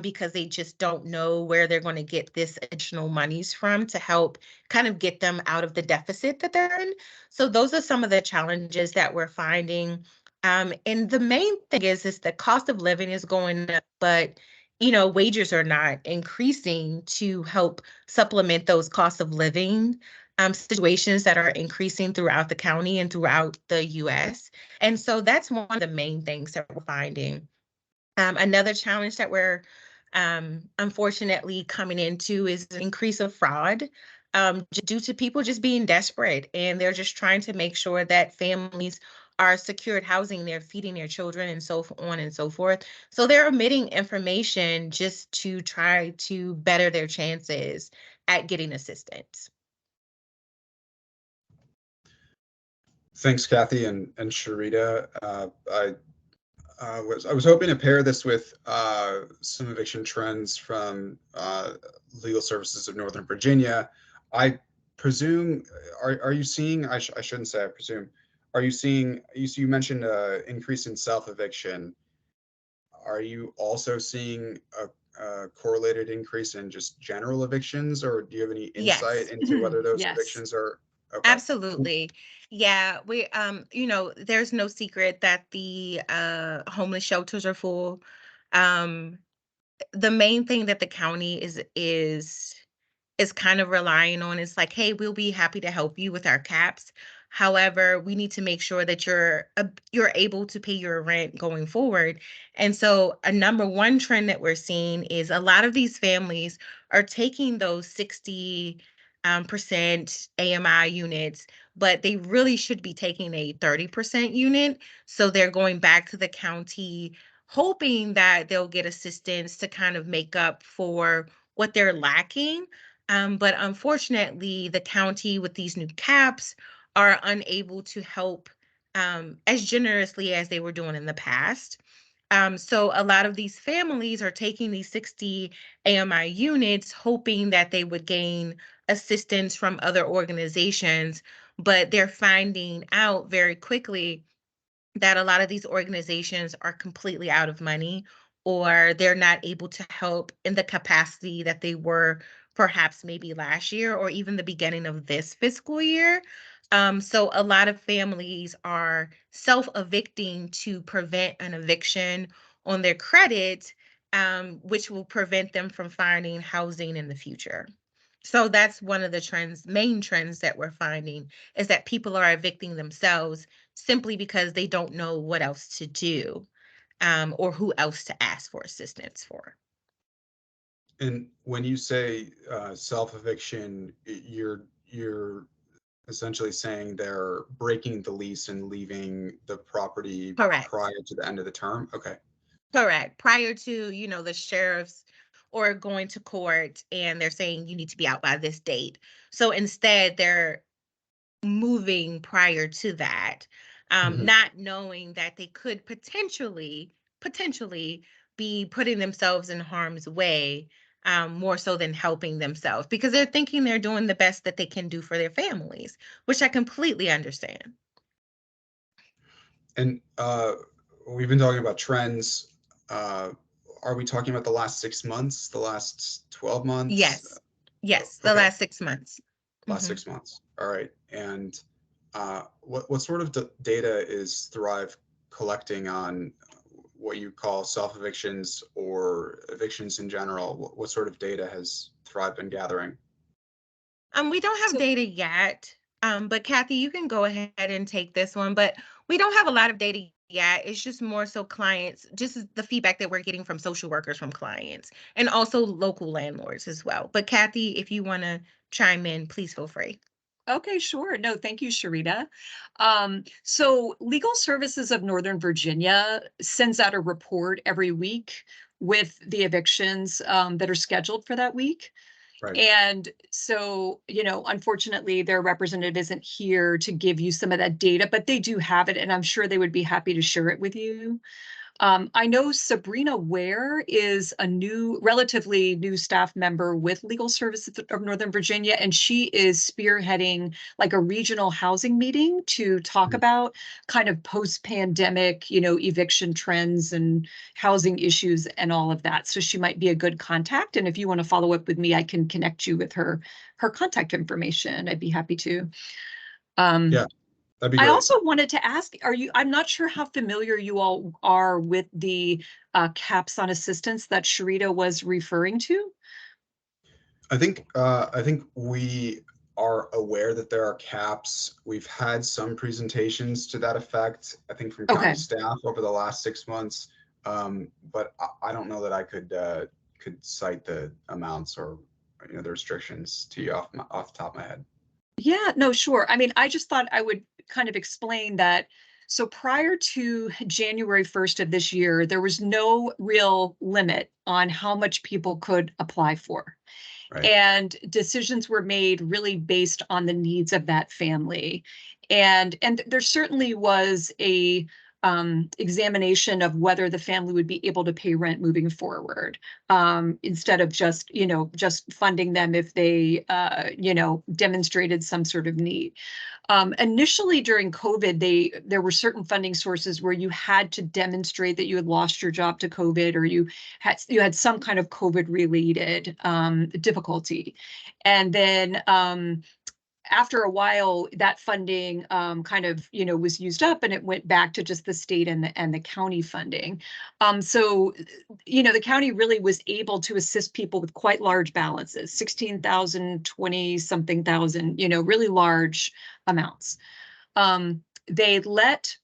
Because they just don't know where they're going to get this additional monies from to help kind of get them out of the deficit that they're in. So those are some of the challenges that we're finding. And the main thing is the cost of living is going up, but wages are not increasing to help supplement those costs of living situations that are increasing throughout the county and throughout the US. And so that's one of the main things that we're finding. Another challenge that we're unfortunately coming into is the increase of fraud due to people just being desperate, and they're just trying to make sure that families are secured housing, they're feeding their children and so on and so forth. So they're omitting information just to try to better their chances at getting assistance. Thanks, Kathy and Sharita. I was hoping to pair this with some eviction trends from Legal Services of Northern Virginia. I presume, are you seeing, I shouldn't say I presume, are you seeing, you mentioned increase in self-eviction. Are you also seeing a correlated increase in just general evictions, or do you have any insight Yes. into whether those Yes. evictions are okay? Absolutely. Yeah, there's no secret that the homeless shelters are full. Um, the main thing that the county is kind of relying on is like, hey, we'll be happy to help you with our caps. However, we need to make sure that you're able to pay your rent going forward. And so a number one trend that we're seeing is a lot of these families are taking those 60% AMI units, but they really should be taking a 30% unit. So they're going back to the county hoping that they'll get assistance to kind of make up for what they're lacking. But unfortunately, the county with these new caps are unable to help as generously as they were doing in the past. So a lot of these families are taking these 60 AMI units, hoping that they would gain assistance from other organizations, but they're finding out very quickly that a lot of these organizations are completely out of money, or they're not able to help in the capacity that they were perhaps maybe last year or even the beginning of this fiscal year. So a lot of families are self-evicting to prevent an eviction on their credit, which will prevent them from finding housing in the future. So that's one of the main trends that we're finding, is that people are evicting themselves simply because they don't know what else to do, or who else to ask for assistance for. And when you say self-eviction, you're essentially saying they're breaking the lease and leaving the property Correct. prior to the end of the term? Okay. Correct. Prior to, the sheriff's or going to court and they're saying you need to be out by this date. So instead, they're moving prior to that, Mhm. not knowing that they could potentially be putting themselves in harm's way, more so than helping themselves, because they're thinking they're doing the best that they can do for their families, which I completely understand. And we've been talking about trends. Are we talking about the last 6 months, the last 12 months? Yes, the Okay, last 6 months. last Mhm. 6 months. All right. And what sort of data is Thrive collecting on what you call self-evictions or evictions in general? What sort of data has Thrive been gathering? We don't have So data yet, but Kathy, you can go ahead and take this one. But we don't have a lot of data yet. It's just more so clients, just the feedback that we're getting from social workers, from clients, and also local landlords as well. But Kathy, if you want to chime in, please feel free. Okay, sure. No, thank you, Sharita. So Legal Services of Northern Virginia sends out a report every week with the evictions that are scheduled for that week. Right. And so, unfortunately, their representative isn't here to give you some of that data, but they do have it, and I'm sure they would be happy to share it with you. I know Sabrina Ware is a relatively new staff member with Legal Services of Northern Virginia, and she is spearheading like a regional housing meeting to talk about kind of post-pandemic, eviction trends and housing issues and all of that. So she might be a good contact. And if you want to follow up with me, I can connect you with her contact information. I'd be happy to. Yeah, that'd be I great. also wanted to ask, I'm not sure how familiar you all are with the caps on assistance that Sharita was referring to? I think we are aware that there are caps. We've had some presentations to that effect, I think from Okay. county staff over the last 6 months. But I don't know that I could cite the amounts or the restrictions to you off the top of my head. Yeah, no, sure. I mean, I just thought I would kind of explain that. So prior to January 1st of this year, there was no real limit on how much people could apply for. Right. And decisions were made really based on the needs of that family. And there certainly was a examination of whether the family would be able to pay rent moving forward, instead of just funding them if they demonstrated some sort of need. Initially during COVID, there were certain funding sources where you had to demonstrate that you had lost your job to COVID, or you had some kind of COVID related difficulty. And then after a while, that funding kind of was used up, and it went back to just the state and the county funding. So the county really was able to assist people with quite large balances, 16,000, 20 something thousand, really large amounts. They let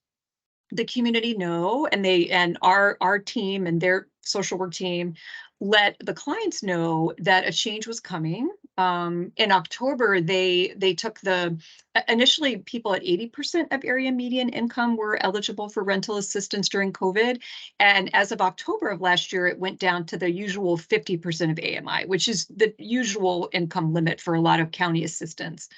the community know, and our team and their social work team let the clients know that a change was coming. In October, they took initially people at 80% of area median income were eligible for rental assistance during COVID. And as of October of last year, it went down to the usual 50% of AMI, which is the usual income limit for a lot of county assistance.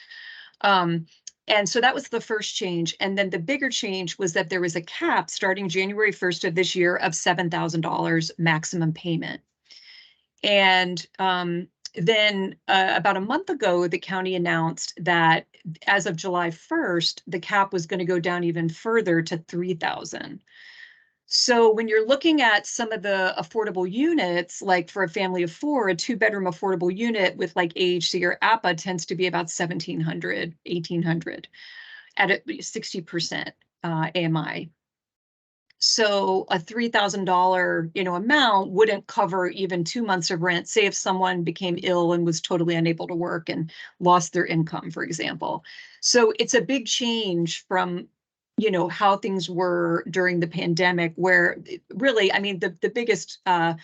And so that was the first change. And then the bigger change was that there was a cap starting January 1st of this year of $7,000 maximum payment. And then about a month ago, the county announced that as of July 1st, the cap was going to go down even further to $3,000. So when you're looking at some of the affordable units, like for a family of 4, a 2-bedroom affordable unit with like AHC or APA tends to be about $1,700, $1,800 at 60% AMI. So a $3,000 amount wouldn't cover even 2 months of rent. Say if someone became ill and was totally unable to work and lost their income, for example. So it's a big change from how things were during the pandemic, where really, I mean, the biggest, I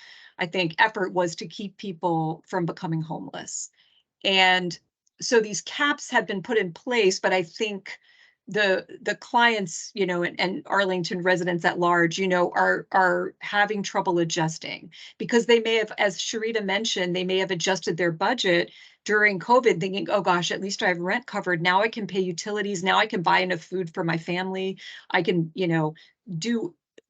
think, effort was to keep people from becoming homeless. And so these caps have been put in place, but I think the clients, and Arlington residents at large, are having trouble adjusting, because they may have, as Sharita mentioned, they may have adjusted their budget during COVID thinking, oh gosh, at least I have rent covered. Now I can pay utilities. Now I can buy enough food for my family. I can,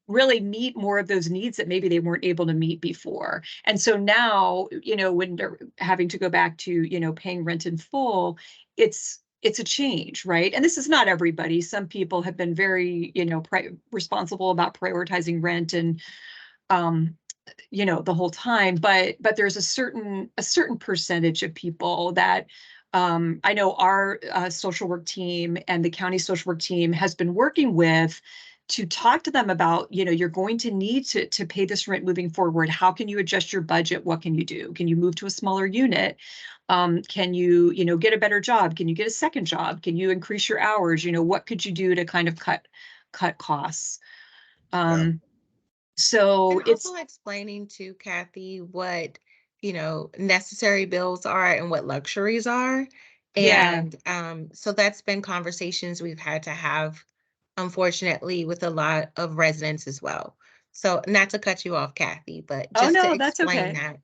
really meet more of those needs that maybe they weren't able to meet before. And so now, when they're having to go back to, paying rent in full, it's a change, right? And this is not everybody. Some people have been very, responsible about prioritizing rent and, the whole time, but there's a certain percentage of people that I know our social work team and the county social work team has been working with to talk to them about, you're going to need to pay this rent moving forward. How can you adjust your budget? What can you do? Can you move to a smaller unit? Can you, get a better job? Can you get a second job? Can you increase your hours? What could you do to kind of cut costs? So and also explaining to Kathy what necessary bills are and what luxuries are. And so that's been conversations we've had to have, unfortunately, with a lot of residents as well. So not to cut you off, Kathy, but just to explain that.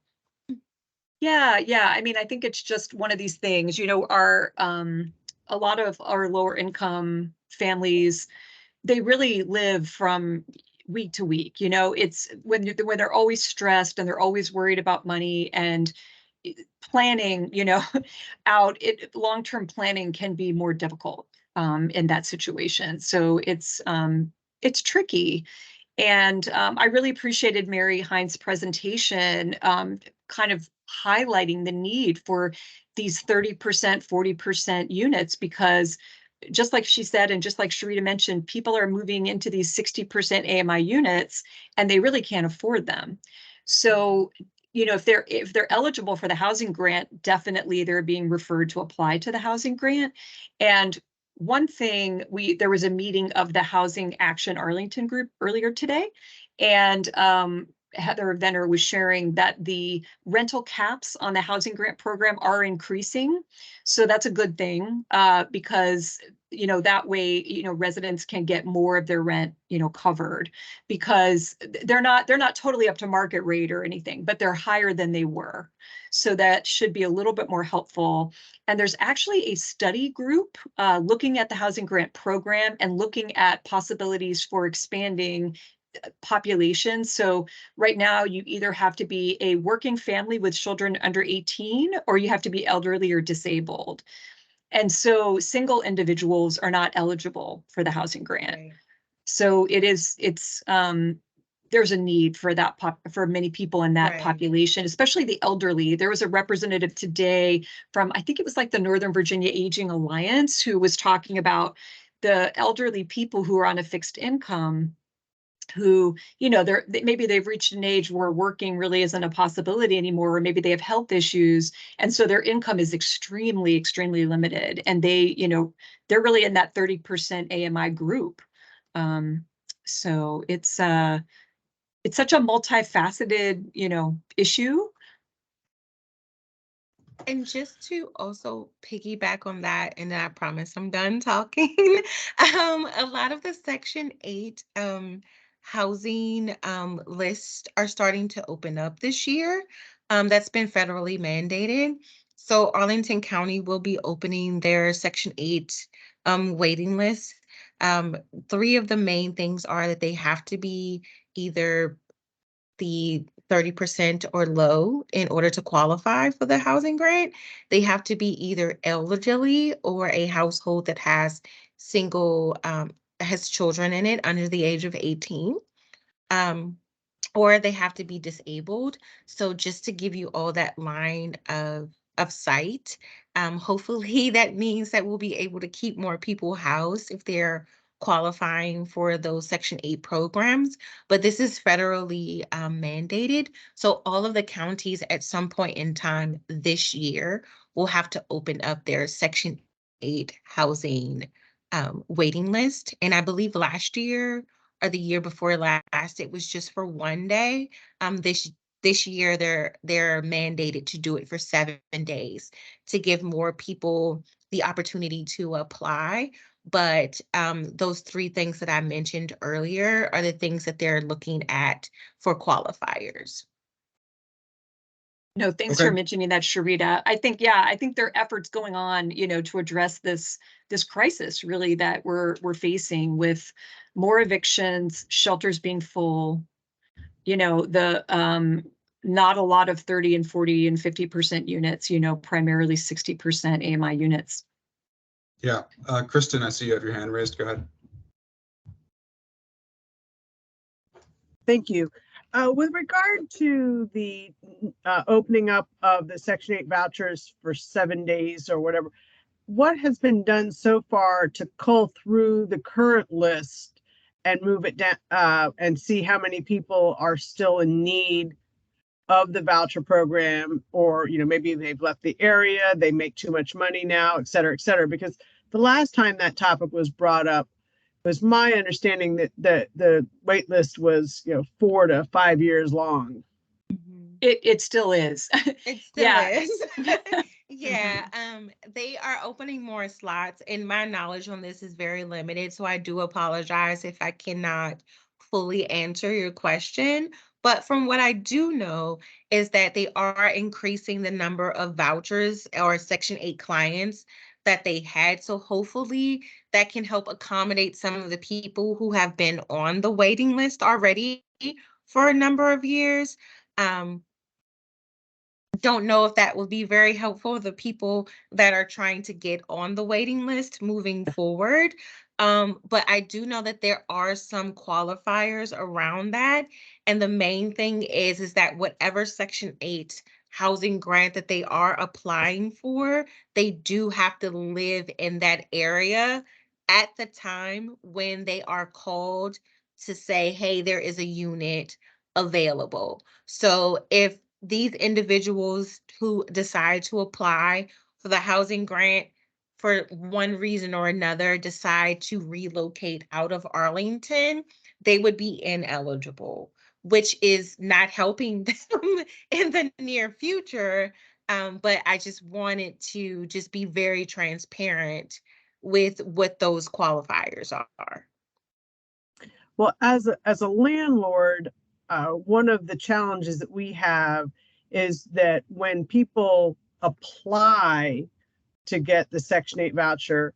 Yeah. I mean, I think it's just one of these things, our a lot of our lower income families, they really live from week to week. It's when they're always stressed and they're always worried about money and planning, out. Long-term planning can be more difficult in that situation. So it's tricky. And I really appreciated Mary Hines' presentation, kind of highlighting the need for these 30%, 40% units, because just like she said, and just like Sharita mentioned, people are moving into these 60% AMI units and they really can't afford them. So you know, if they're eligible for the housing grant, definitely they're being referred to apply to the housing grant. And one thing, there was a meeting of the Housing Action Arlington group earlier today, and Heather Venner was sharing that the rental caps on the housing grant program are increasing. So that's a good thing, because, you know, that way, you know, residents can get more of their rent, you know, covered, because they're not totally up to market rate or anything, but they're higher than they were. So that should be a little bit more helpful. And there's actually a study group looking at the housing grant program and looking at possibilities for expanding population. So right now you either have to be a working family with children under 18, or you have to be elderly or disabled. And so single individuals are not eligible for the housing grant. Right. So there's a need for that for many people in that Right. population, especially the elderly. There was a representative today from, I think it was like the Northern Virginia Aging Alliance, who was talking about the elderly people who are on a fixed income, who, you know, maybe they've reached an age where working really isn't a possibility anymore, or maybe they have health issues, and so their income is extremely, extremely limited, and they, you know, they're really in that 30% AMI group. So it's such a multifaceted, you know, issue. And just to also piggyback on that, and then I promise I'm done talking. A lot of the Section 8 housing lists are starting to open up this year. That's been federally mandated. So Arlington County will be opening their Section 8 waiting list. 3 of the main things are that they have to be either the 30% or low in order to qualify for the housing grant. They have to be either elderly or a household that has has children in it under the age of 18. Or they have to be disabled. So just to give you all that line of sight, hopefully that means that we'll be able to keep more people housed if they're qualifying for those Section 8 programs. But this is federally mandated. So all of the counties at some point in time this year will have to open up their Section 8 housing waiting list. And I believe last year or the year before last, it was just for one day. This year they're mandated to do it for 7 days to give more people the opportunity to apply. But those 3 things that I mentioned earlier are the things that they're looking at for qualifiers. No, thanks Okay. for mentioning that, Sharita. I think there are efforts going on, you know, to address this crisis really that we're facing, with more evictions, shelters being full, you know, the not a lot of 30 and 40 and 50% units, you know, primarily 60% AMI units. Yeah, Kristen, I see you have your hand raised. Go ahead. Thank you. With regard to the opening up of the Section 8 vouchers for 7 days or whatever, what has been done so far to cull through the current list and move it down and see how many people are still in need of the voucher program, or, you know, maybe they've left the area, they make too much money now, et cetera, because the last time that topic was brought up, was my understanding that the wait list was, you know, 4 to 5 years long. It still is. It still is. Yeah, they are opening more slots, and my knowledge on this is very limited, so I do apologize if I cannot fully answer your question. But from what I do know is that they are increasing the number of vouchers or Section 8 clients that they had. So hopefully that can help accommodate some of the people who have been on the waiting list already for a number of years. Don't know if that will be very helpful for the people that are trying to get on the waiting list moving forward. But I do know that there are some qualifiers around that. And the main thing is that whatever Section 8 housing grant that they are applying for, they do have to live in that area at the time when they are called to say, hey, there is a unit available. So if these individuals who decide to apply for the housing grant for one reason or another decide to relocate out of Arlington, they would be ineligible, which is not helping them in the near future. But I just wanted to just be very transparent with what those qualifiers are. Well, as a landlord, one of the challenges that we have is that when people apply to get the Section 8 voucher,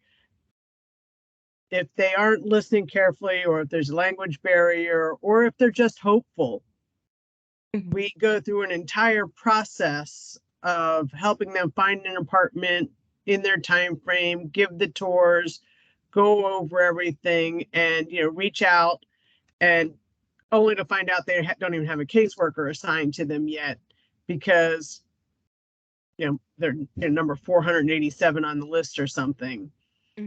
if they aren't listening carefully, or if there's a language barrier, or if they're just hopeful, we go through an entire process of helping them find an apartment in their time frame, give the tours, go over everything, and reach out, and only to find out they don't even have a caseworker assigned to them yet, because they're number 487 on the list or something.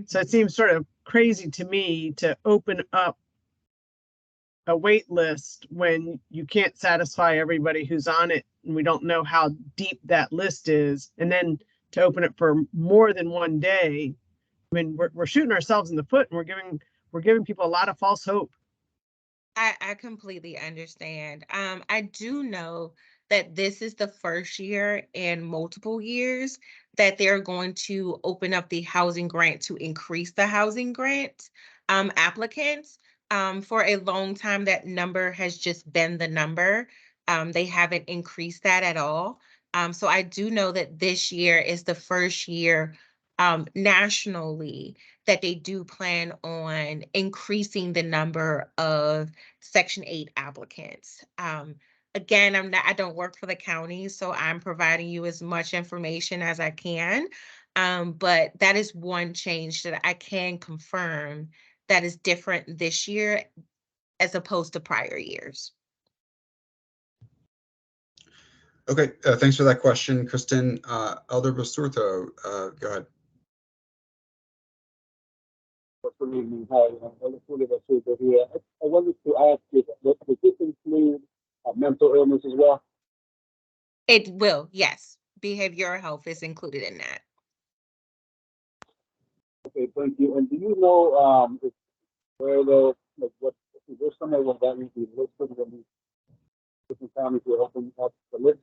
So it seems sort of crazy to me to open up a wait list when you can't satisfy everybody who's on it, and we don't know how deep that list is, and then to open it for more than one day. I mean, we're shooting ourselves in the foot, and we're giving people a lot of false hope. I completely understand. I do know that this is the first year in multiple years that they're going to open up the housing grant to increase the housing grant applicants. For a long time, that number has just been the number. They haven't increased that at all. So I do know that this year is the first year nationally that they do plan on increasing the number of Section 8 applicants. Again, I don't work for the county, so I'm providing you as much information as I can. But that is one change that I can confirm that is different this year as opposed to prior years. Okay, thanks for that question, Kristen. Elder Basurto, go ahead. Good evening. Hi, I'm Elder Basurto here. I wanted to ask you, does this include mental illness as well? It will, yes. Behavioral health is included in that. Okay, thank you. And do you know where the what is there somewhere where that would be listed when these different counties will open up the list?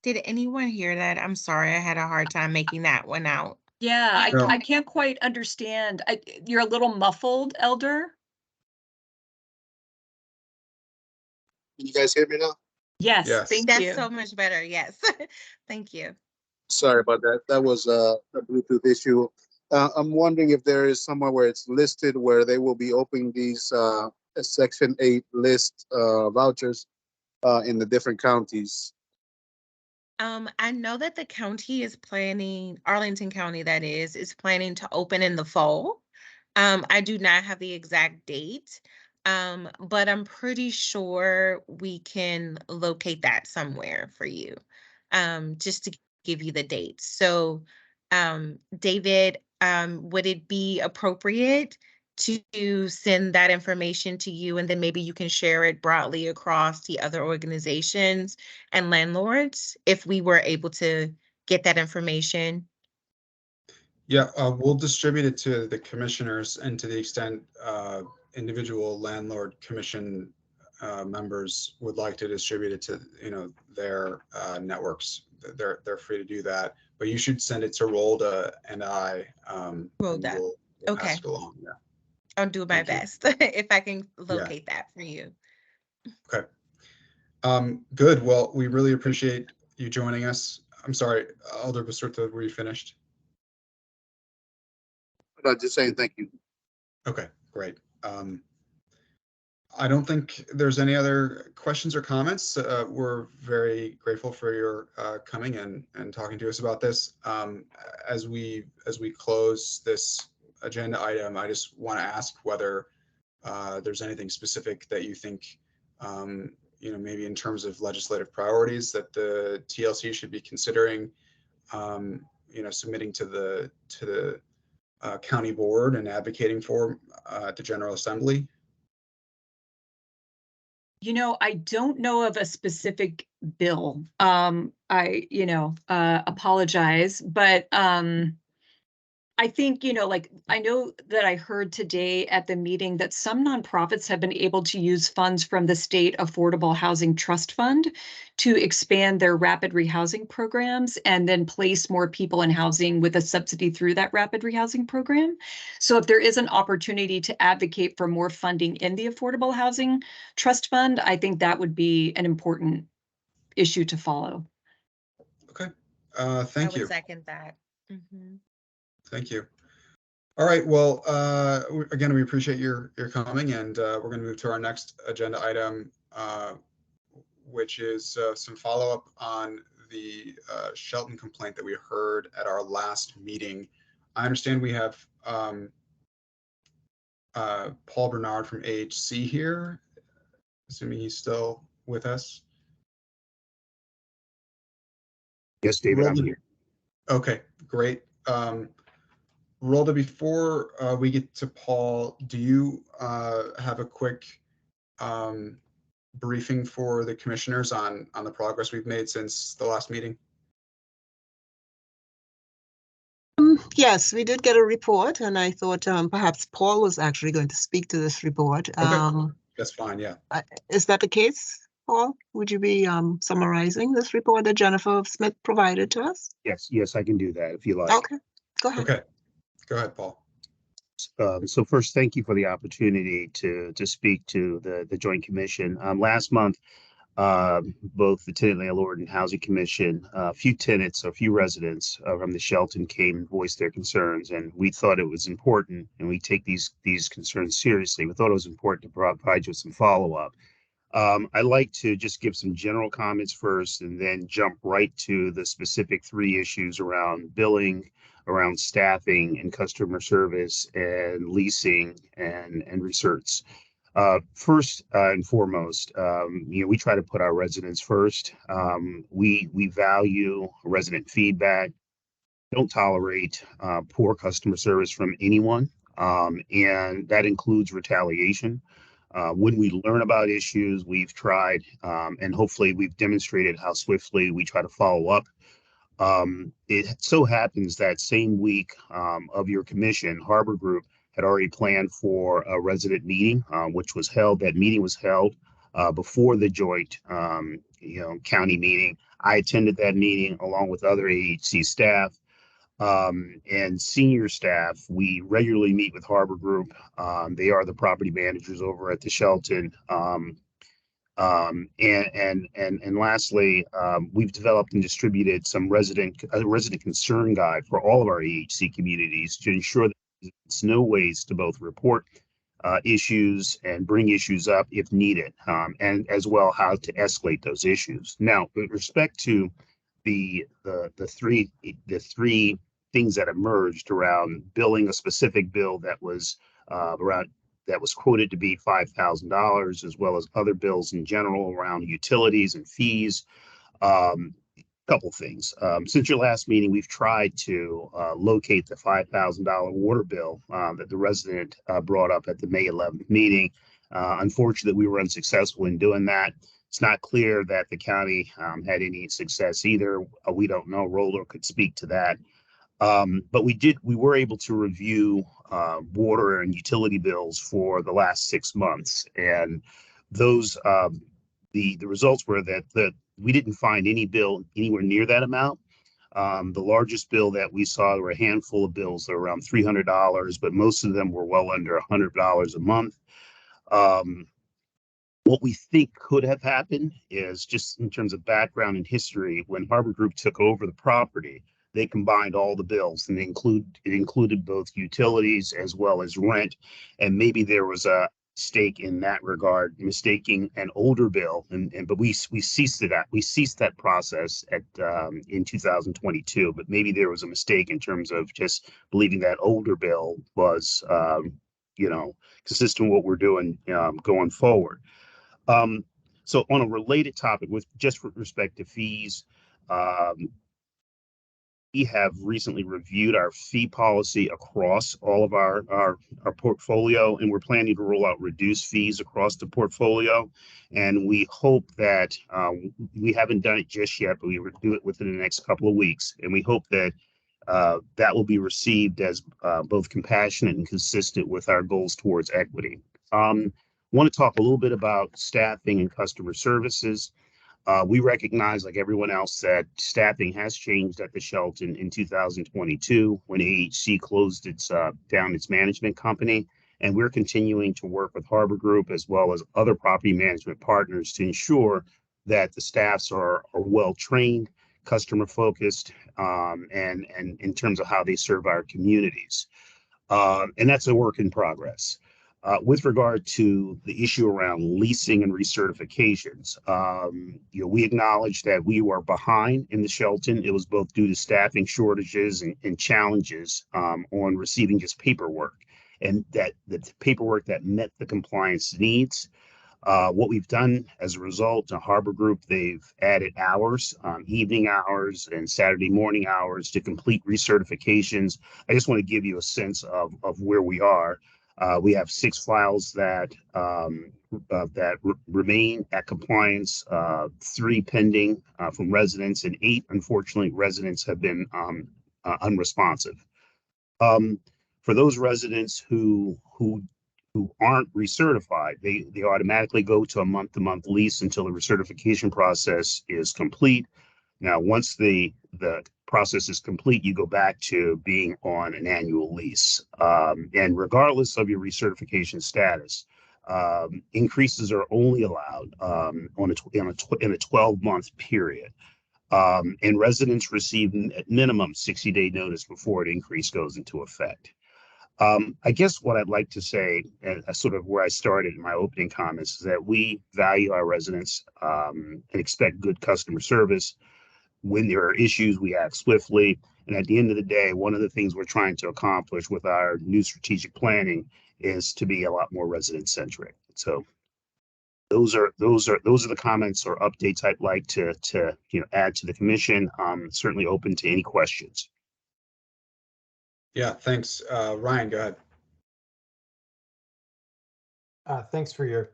Did anyone hear that? I'm sorry, I had a hard time making that one out. Yeah, No. I can't quite understand. You're a little muffled, Elder. Can you guys hear me now? Yes, Yes. thank That's you. so much better. Yes. Thank you. Sorry about that. That was a Bluetooth issue. I'm wondering if there is somewhere where it's listed where they will be opening these Section 8 list vouchers in the different counties. I know that the county is planning, Arlington County that is planning to open in the fall. I do not have the exact date, but I'm pretty sure we can locate that somewhere for you, just to give you the dates. So, David, would it be appropriate to send that information to you, and then maybe you can share it broadly across the other organizations and landlords if we were able to get that information? Yeah, we'll distribute it to the commissioners, and to the extent individual landlord commission members would like to distribute it to their networks. They're free to do that, but you should send it to Rolda and I. Rolda. We'll Okay. pass it along. Yeah. I'll do my Thank you. best if I can locate that for you. Okay. Good. Well, we really appreciate you joining us. I'm sorry, Elder Basurto, were you finished? No, just saying thank you. Okay, great. I don't think there's any other questions or comments. We're very grateful for your coming and talking to us about this. As we close this agenda item, I just want to ask whether there's anything specific that you think, maybe in terms of legislative priorities that the TLC should be considering, submitting to the county board and advocating for at the General Assembly. I don't know of a specific bill. I, apologize, but I think, like, I know that I heard today at the meeting that some nonprofits have been able to use funds from the State Affordable Housing Trust Fund to expand their rapid rehousing programs and then place more people in housing with a subsidy through that rapid rehousing program. So if there is an opportunity to advocate for more funding in the Affordable Housing Trust Fund, I think that would be an important issue to follow. Okay, I thank would you. second that. Mhm. Thank you. All right, well, again, we appreciate your coming, and we're going to move to our next agenda item, which is some follow-up on the Shelton complaint that we heard at our last meeting. I understand we have Paul Bernard from AHC here, assuming he's still with us. Yes, David, I'm here. Okay, great. Rhoda, before we get to Paul, do you have a quick briefing for the commissioners on the progress we've made since the last meeting? Yes, we did get a report, and I thought perhaps Paul was actually going to speak to this report. Okay, that's fine, yeah. Is that the case, Paul? Would you be summarizing this report that Jennifer Smith provided to us? Yes, I can do that if you like. Okay, go ahead. Okay, go ahead, Paul. So first, thank you for the opportunity to speak to the Joint Commission. Last month, both the Tenant, Landlord, and Housing Commission, a few tenants, a few residents from the Shelton came and voiced their concerns, and we thought it was important, and we take these concerns seriously. We thought it was important to provide you with some follow-up. I'd like to just give some general comments first and then jump right to the specific 3 issues around billing, around staffing and customer service and leasing and research. First and foremost, we try to put our residents first. We value resident feedback, don't tolerate poor customer service from anyone, and that includes retaliation. When we learn about issues, we've tried, and hopefully we've demonstrated how swiftly we try to follow up. It so happens that same week of your commission, Harbor Group had already planned for a resident meeting, which was held. That meeting was held before the joint, county meeting. I attended that meeting along with other AHC staff and senior staff. We regularly meet with Harbor Group. They are the property managers over at the Shelton. And lastly, we've developed and distributed some resident concern guide for all of our AHC communities to ensure that there's no ways to both report issues and bring issues up if needed, and as well how to escalate those issues. Now, with respect to the three things that emerged around billing, a specific bill that was quoted to be $5,000, as well as other bills in general around utilities and fees. Couple things. Since your last meeting, we've tried to locate the $5,000 water bill that the resident brought up at the May 11th meeting. Unfortunately, we were unsuccessful in doing that. It's not clear that the county had any success either. We don't know. Roller could speak to that. But we were able to review water and utility bills for the last 6 months. And those, the results were that we didn't find any bill anywhere near that amount. The largest bill that we saw were a handful of bills that were around $300, but most of them were well under $100 a month. What we think could have happened is, just in terms of background and history, when Harbor Group took over the property, they combined all the bills, and it included both utilities as well as rent. And maybe there was a mistake in that regard, mistaking an older bill, but we ceased that process in 2022. But maybe there was a mistake in terms of just believing that older bill was consistent with what we're doing going forward. So on a related topic, with respect to fees, we have recently reviewed our fee policy across all of our portfolio, and we're planning to roll out reduced fees across the portfolio. And we hope that we haven't done it just yet, but we will do it within the next couple of weeks. And we hope that that will be received as both compassionate and consistent with our goals towards equity. Want to talk a little bit about staffing and customer services. We recognize, like everyone else, that staffing has changed at the Shelton in 2022 when AHC closed down its management company. And we're continuing to work with Harbor Group as well as other property management partners to ensure that the staffs are well trained, customer focused, and in terms of how they serve our communities. And that's a work in progress. With regard to the issue around leasing and recertifications, we acknowledge that we were behind in the Shelton. It was both due to staffing shortages and challenges on receiving just paperwork, and that the paperwork that met the compliance needs. What we've done as a result, Harbor Group, they've added hours, evening hours and Saturday morning hours to complete recertifications. I just want to give you a sense of where we are. We have 6 files that remain at compliance, 3 pending from residents, and 8, unfortunately, residents have been unresponsive. For those residents who aren't recertified, they automatically go to a month-to-month lease until the recertification process is complete. Now, once the process is complete, you go back to being on an annual lease. And regardless of your recertification status, increases are only allowed in a 12-month period. And residents receive at minimum 60-day notice before an increase goes into effect. I guess what I'd like to say, and sort of where I started in my opening comments, is that we value our residents and expect good customer service. When there are issues, we act swiftly. And at the end of the day, one of the things we're trying to accomplish with our new strategic planning is to be a lot more resident-centric. So those are the comments or updates I'd like to add to the commission. Certainly open to any questions. Yeah, thanks. Ryan, go ahead. Thanks for your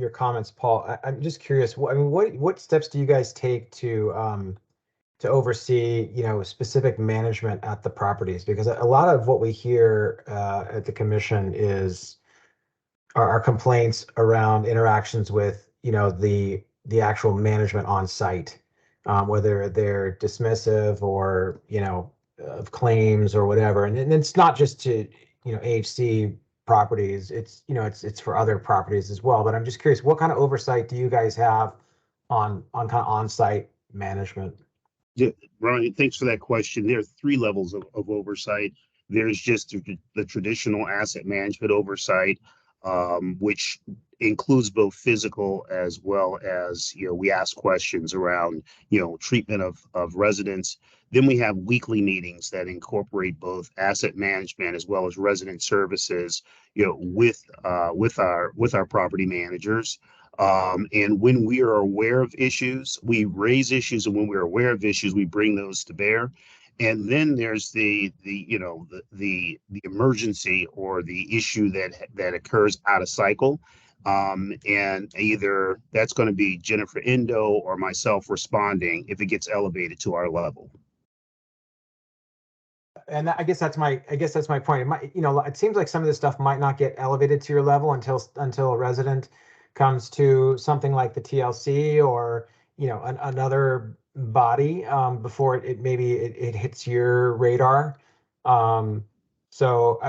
comments, Paul. I'm just curious. What steps do you guys take to oversee, specific management at the properties? Because a lot of what we hear at the commission is our complaints around interactions with, the actual management on site, whether they're dismissive or, of claims or whatever. And it's not just to, AHC properties, it's for other properties as well. But I'm just curious, what kind of oversight do you guys have on kind of on-site management? Yeah, Ryan, thanks for that question. There are 3 levels of oversight. There's just the traditional asset management oversight, which includes both physical as well as, we ask questions around, treatment of residents. Then we have weekly meetings that incorporate both asset management as well as resident services, with our property managers. And when we are aware of issues, we raise issues, and when we're aware of issues, we bring those to bear. And then there's the emergency or the issue that occurs out of cycle. And either that's going to be Jennifer Indo or myself responding if it gets elevated to our level. And I guess that's my point. It might, it seems like some of this stuff might not get elevated to your level until a resident comes to something like the TLC or, another body before it maybe hits your radar. So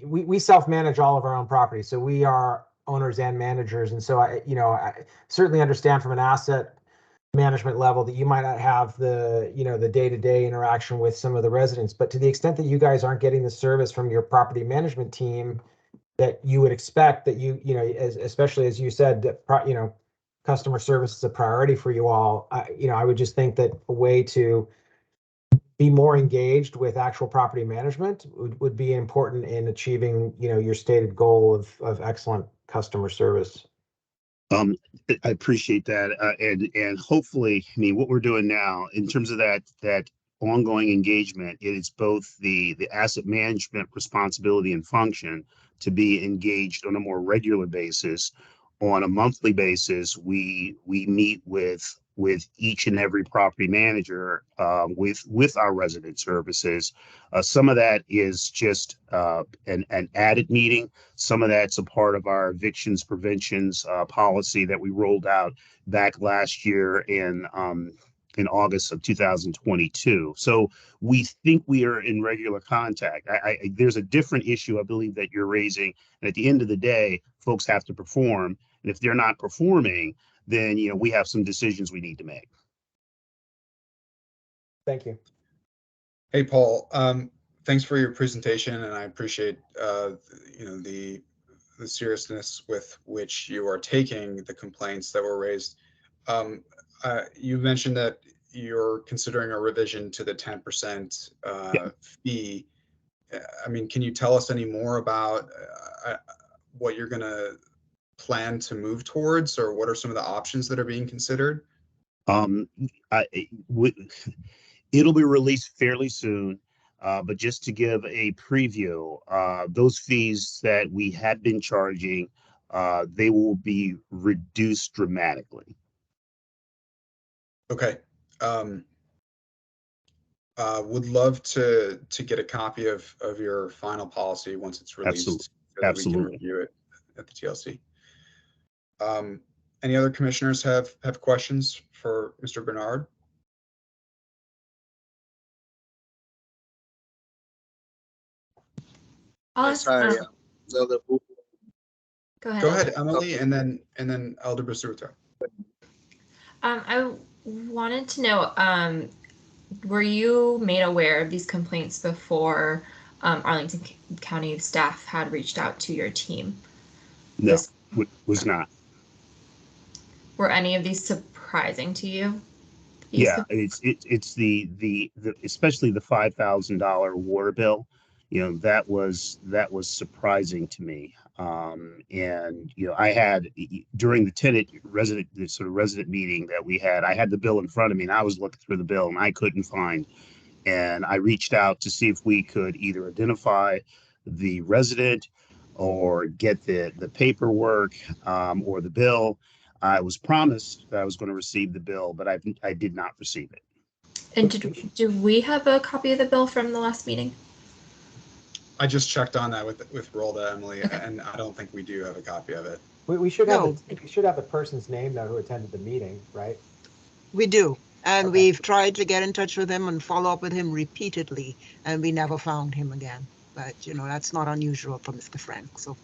we self-manage all of our own properties, so we are owners and managers, and so I certainly understand from an asset management level that you might not have the the day-to-day interaction with some of the residents, but to the extent that you guys aren't getting the service from your property management team that you would expect, that especially as you said, that customer service is a priority for you all. I would just think that a way to be more engaged with actual property management would be important in achieving your stated goal of excellent customer service. Um, I appreciate that, and hopefully, I mean, what we're doing now in terms of that ongoing engagement, it's both the asset management responsibility and function to be engaged on a more regular basis. On a monthly basis, we meet with each and every property manager with our resident services. Some of that is just an added meeting. Some of that's a part of our evictions preventions policy that we rolled out back last year in August of 2022. So we think we are in regular contact. There's a different issue I believe that you're raising, and at the end of the day, folks have to perform, and if they're not performing, then we have some decisions we need to make. Thank you. Hey, Paul. Thanks for your presentation, and I appreciate the seriousness with which you are taking the complaints that were raised. You mentioned that you're considering a revision to the 10% fee. I mean, can you tell us any more about what you're going to plan to move towards, or what are some of the options that are being considered? It'll be released fairly soon. But just to give a preview, those fees that we had been charging, they will be reduced dramatically. Okay. Would love to get a copy of your final policy once it's released, Absolutely. so that we Absolutely. can review it at the TLC. Any other commissioners have questions for Mr. Bernard? Yes, hi, Zelda. Go ahead. Go ahead, Elder. Emily, and then Elder Basurto. I wanted to know, were you made aware of these complaints before Arlington County staff had reached out to your team? No, was not. Were any of these surprising to you? Yeah, it's the especially the $5,000 water bill. That was surprising to me. And I had during the tenant resident meeting that we had, I had the bill in front of me, and I was looking through the bill and I couldn't find. And I reached out to see if we could either identify the resident or get the paperwork or the bill. I was promised that I was going to receive the bill, but I did not receive it. And do we have a copy of the bill from the last meeting? I just checked on that with Rolda, Emily, and I don't think we do have a copy of it. We should have the person's name though who attended the meeting, right? We do. And Okay. we've tried to get in touch with him and follow up with him repeatedly, and we never found him again. But, that's not unusual for Mr. Frank, so.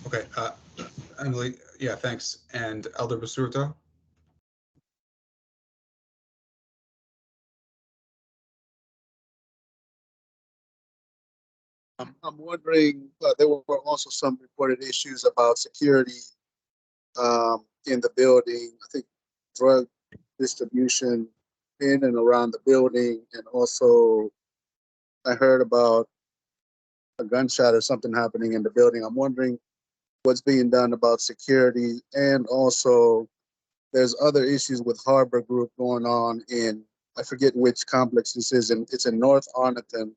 Okay, Emily, yeah, thanks. And Elder Basurto? I'm wondering, there were also some reported issues about security in the building. I think drug distribution in and around the building, and also I heard about a gunshot or something happening in the building. I'm wondering what's being done about security, and also there's other issues with Harbor Group going on in, I forget which complex this is, and it's in North Arlington,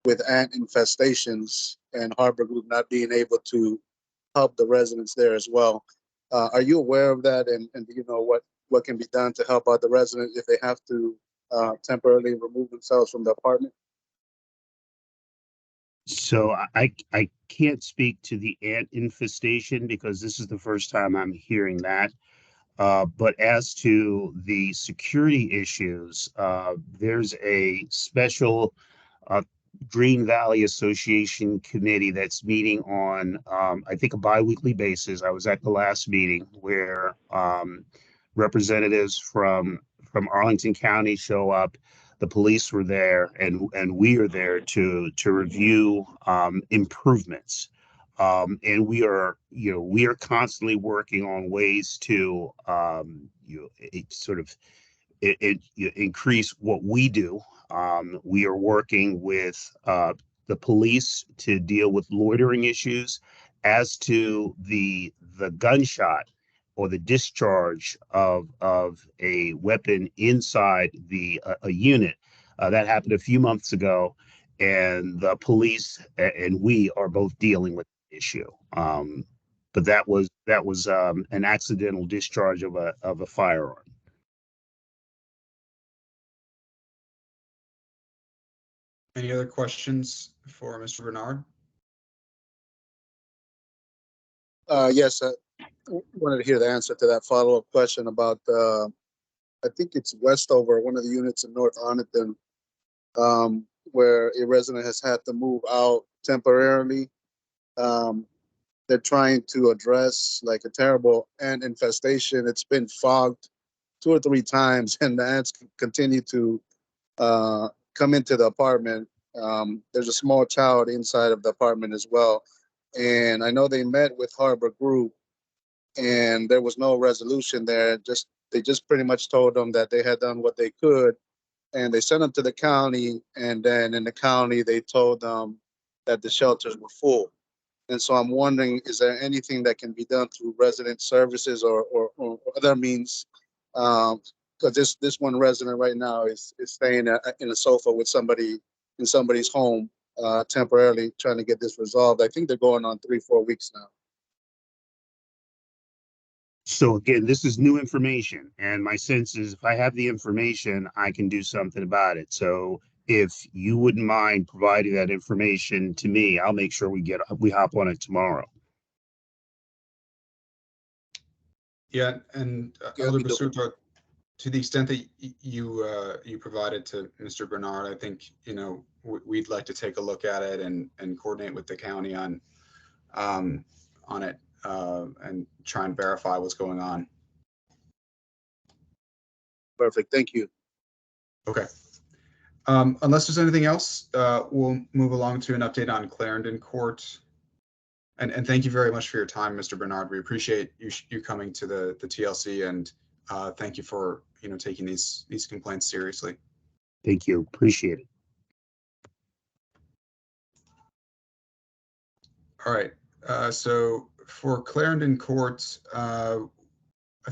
with ant infestations, and Harbor Group not being able to help the residents there as well. Are you aware of that, and do you know what can be done to help out the residents if they have to temporarily remove themselves from the apartment? So I can't speak to the ant infestation because this is the first time I'm hearing that. But as to the security issues, there's a special Green Valley Association committee that's meeting on, I think, a biweekly basis. I was at the last meeting where representatives from Arlington County show up. The police were there, and we are there to review improvements. And we are constantly working on ways to increase what we do. We are working with the police to deal with loitering issues. As to the gunshot or the discharge of a weapon inside a unit, that happened a few months ago, and the police and we are both dealing with the issue. But that was an accidental discharge of a firearm. Any other questions for Mr. Bernard? Yes, I wanted to hear the answer to that follow-up question about, I think it's Westover, one of the units in North Arlington, where a resident has had to move out temporarily. They're trying to address like a terrible ant infestation. It's been fogged 2 or 3 times, and the ants continue to come into the apartment. There's a small child inside of the apartment as well. And I know they met with Harbor Group, and there was no resolution there. They just pretty much told them that they had done what they could, and they sent them to the county. And then in the county, they told them that the shelters were full. And so I'm wondering, is there anything that can be done through resident services or other means? Because this one resident right now is staying in a sofa with somebody in somebody's home temporarily, trying to get this resolved. I think they're going on 3-4 weeks now. So again, this is new information, and my sense is if I have the information, I can do something about it. So if you wouldn't mind providing that information to me, I'll make sure we hop on it tomorrow. Yeah, and Elder Basuto, to the extent that you provided to Mr. Bernard, I think we'd like to take a look at it and coordinate with the county on it and try and verify what's going on. Perfect. Thank you. Okay. Unless there's anything else, we'll move along to an update on Clarendon Court. And thank you very much for your time, Mr. Bernard. We appreciate you coming to the TLC, and thank you for taking these complaints seriously. Thank you. Appreciate it. All right. So for Clarendon Court, I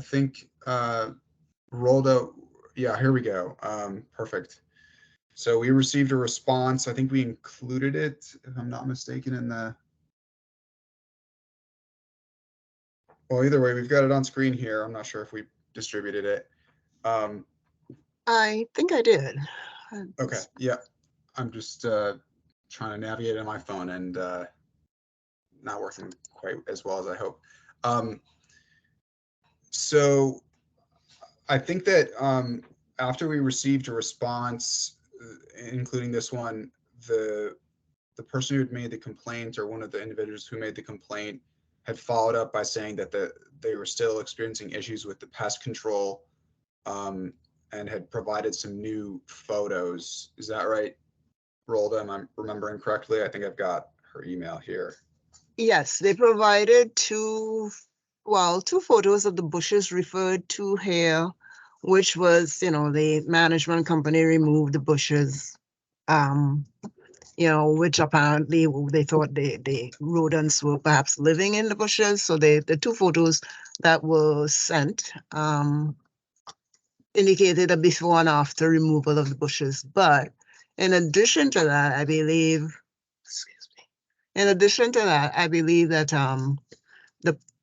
think Roldo. Yeah, here we go. Perfect. So we received a response. I think we included it, if I'm not mistaken, in the. Well, either way, we've got it on screen here. I'm not sure if we distributed it. I think I did. Okay, yeah. I'm just trying to navigate on my phone and not working quite as well as I hope. So I think that after we received a response, including this one, the person who had made the complaint, or one of the individuals who made the complaint, had followed up by saying that they were still experiencing issues with the pest control, and had provided some new photos. Is that right, Rolda? Am I remembering correctly? I think I've got her email here. Yes, they provided two photos of the bushes referred to here, which was, the management company removed the bushes, which apparently they thought the rodents were perhaps living in the bushes. So the 2 photos that were sent indicated a before and after removal of the bushes. But in addition to that, I believe that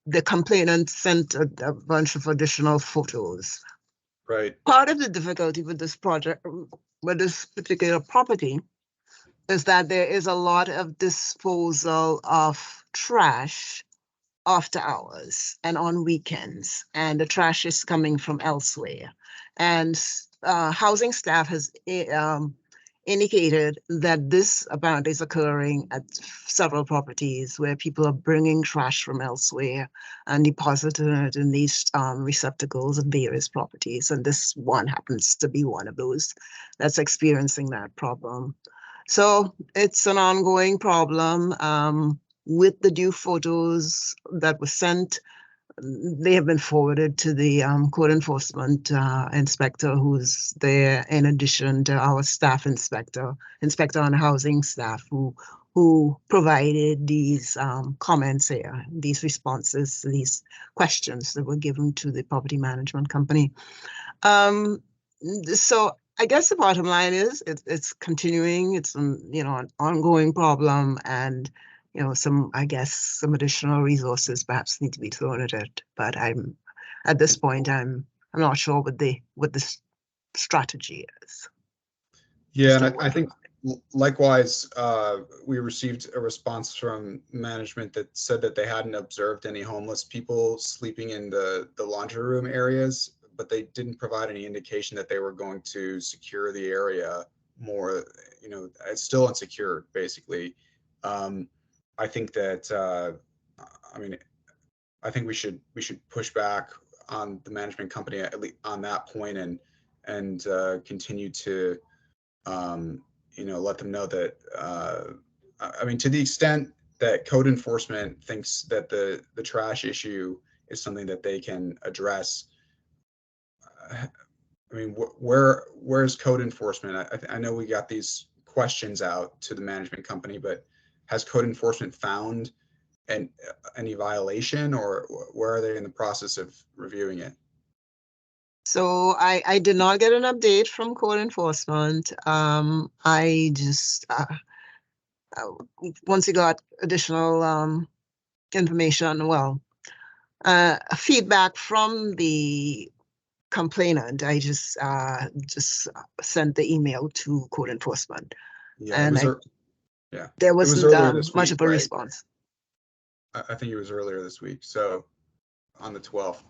the complainant sent a bunch of additional photos. Right. Part of the difficulty with this project, with this particular property, is that there is a lot of disposal of trash after hours and on weekends, and the trash is coming from elsewhere. And housing staff has indicated that this apparently is occurring at several properties where people are bringing trash from elsewhere and depositing it in these receptacles at various properties. And this one happens to be one of those that's experiencing that problem. So it's an ongoing problem. With the new photos that were sent, they have been forwarded to the code enforcement inspector who's there in addition to our staff inspector on housing staff who provided these comments here, these responses, these questions that were given to the property management company. So I guess the bottom line is it's continuing. It's an ongoing problem, and I guess some additional resources perhaps need to be thrown at it. But at this point I'm not sure what the strategy is. Yeah, and I think likewise, we received a response from management that said that they hadn't observed any homeless people sleeping in the laundry room areas, but they didn't provide any indication that they were going to secure the area more. It's still insecure, basically. I think that, I think we should push back on the management company at least on that point, and continue to let them know that to the extent that code enforcement thinks that the trash issue is something that they can address. Where's code enforcement? I know we got these questions out to the management company, but has code enforcement found any violation, or where are they in the process of reviewing it? So I did not get an update from code enforcement. I just once we got additional information, feedback from the complainant, I just sent the email to code enforcement. Yeah, there wasn't much of a response. I think it was earlier this week, so on the 12th.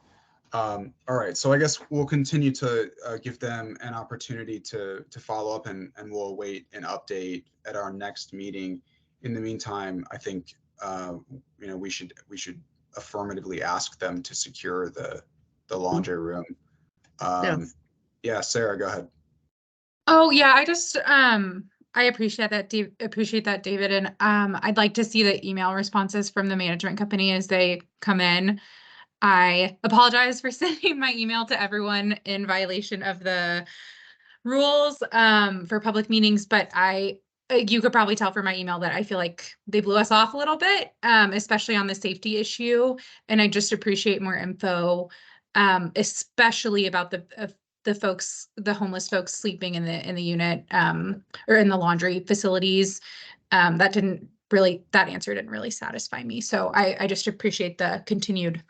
All right, so I guess we'll continue to give them an opportunity to follow up, and we'll await an update at our next meeting. In the meantime, I think we should affirmatively ask them to secure the laundry room. Yeah, Sarah, go ahead. Oh yeah, I just I appreciate that, David, and I'd like to see the email responses from the management company as they come in. I apologize for sending my email to everyone in violation of the rules for public meetings, but you could probably tell from my email that I feel like they blew us off a little bit, especially on the safety issue. And I just appreciate more info, especially about the homeless folks sleeping in the unit or in the laundry facilities. That answer didn't really satisfy me. So I just appreciate the continued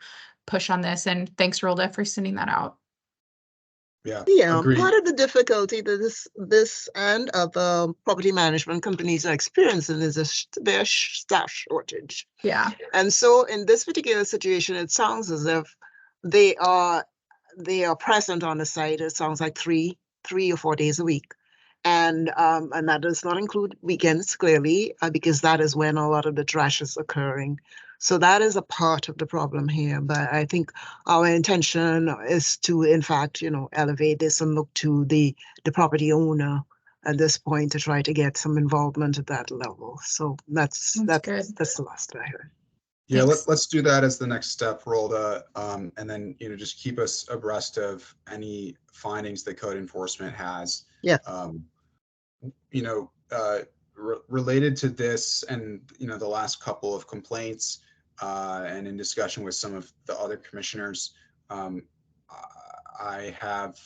push on this, and thanks, Rhoda, for sending that out. Yeah, agreed. Part of the difficulty that this and other property management companies are experiencing is a severe staff shortage. Yeah. And so in this particular situation, it sounds as if they are present on the site. It sounds like three or 4 days a week. And that does not include weekends, clearly, because that is when a lot of the trash is occurring. So that is a part of the problem here. But I think our intention is to, in fact, elevate this and look to the property owner at this point to try to get some involvement at that level. So that's good. That's the last I heard. Yeah, let's do that as the next step, Rhoda, and then just keep us abreast of any findings that code enforcement has. Yeah. Related to this and the last couple of complaints, and in discussion with some of the other commissioners, I have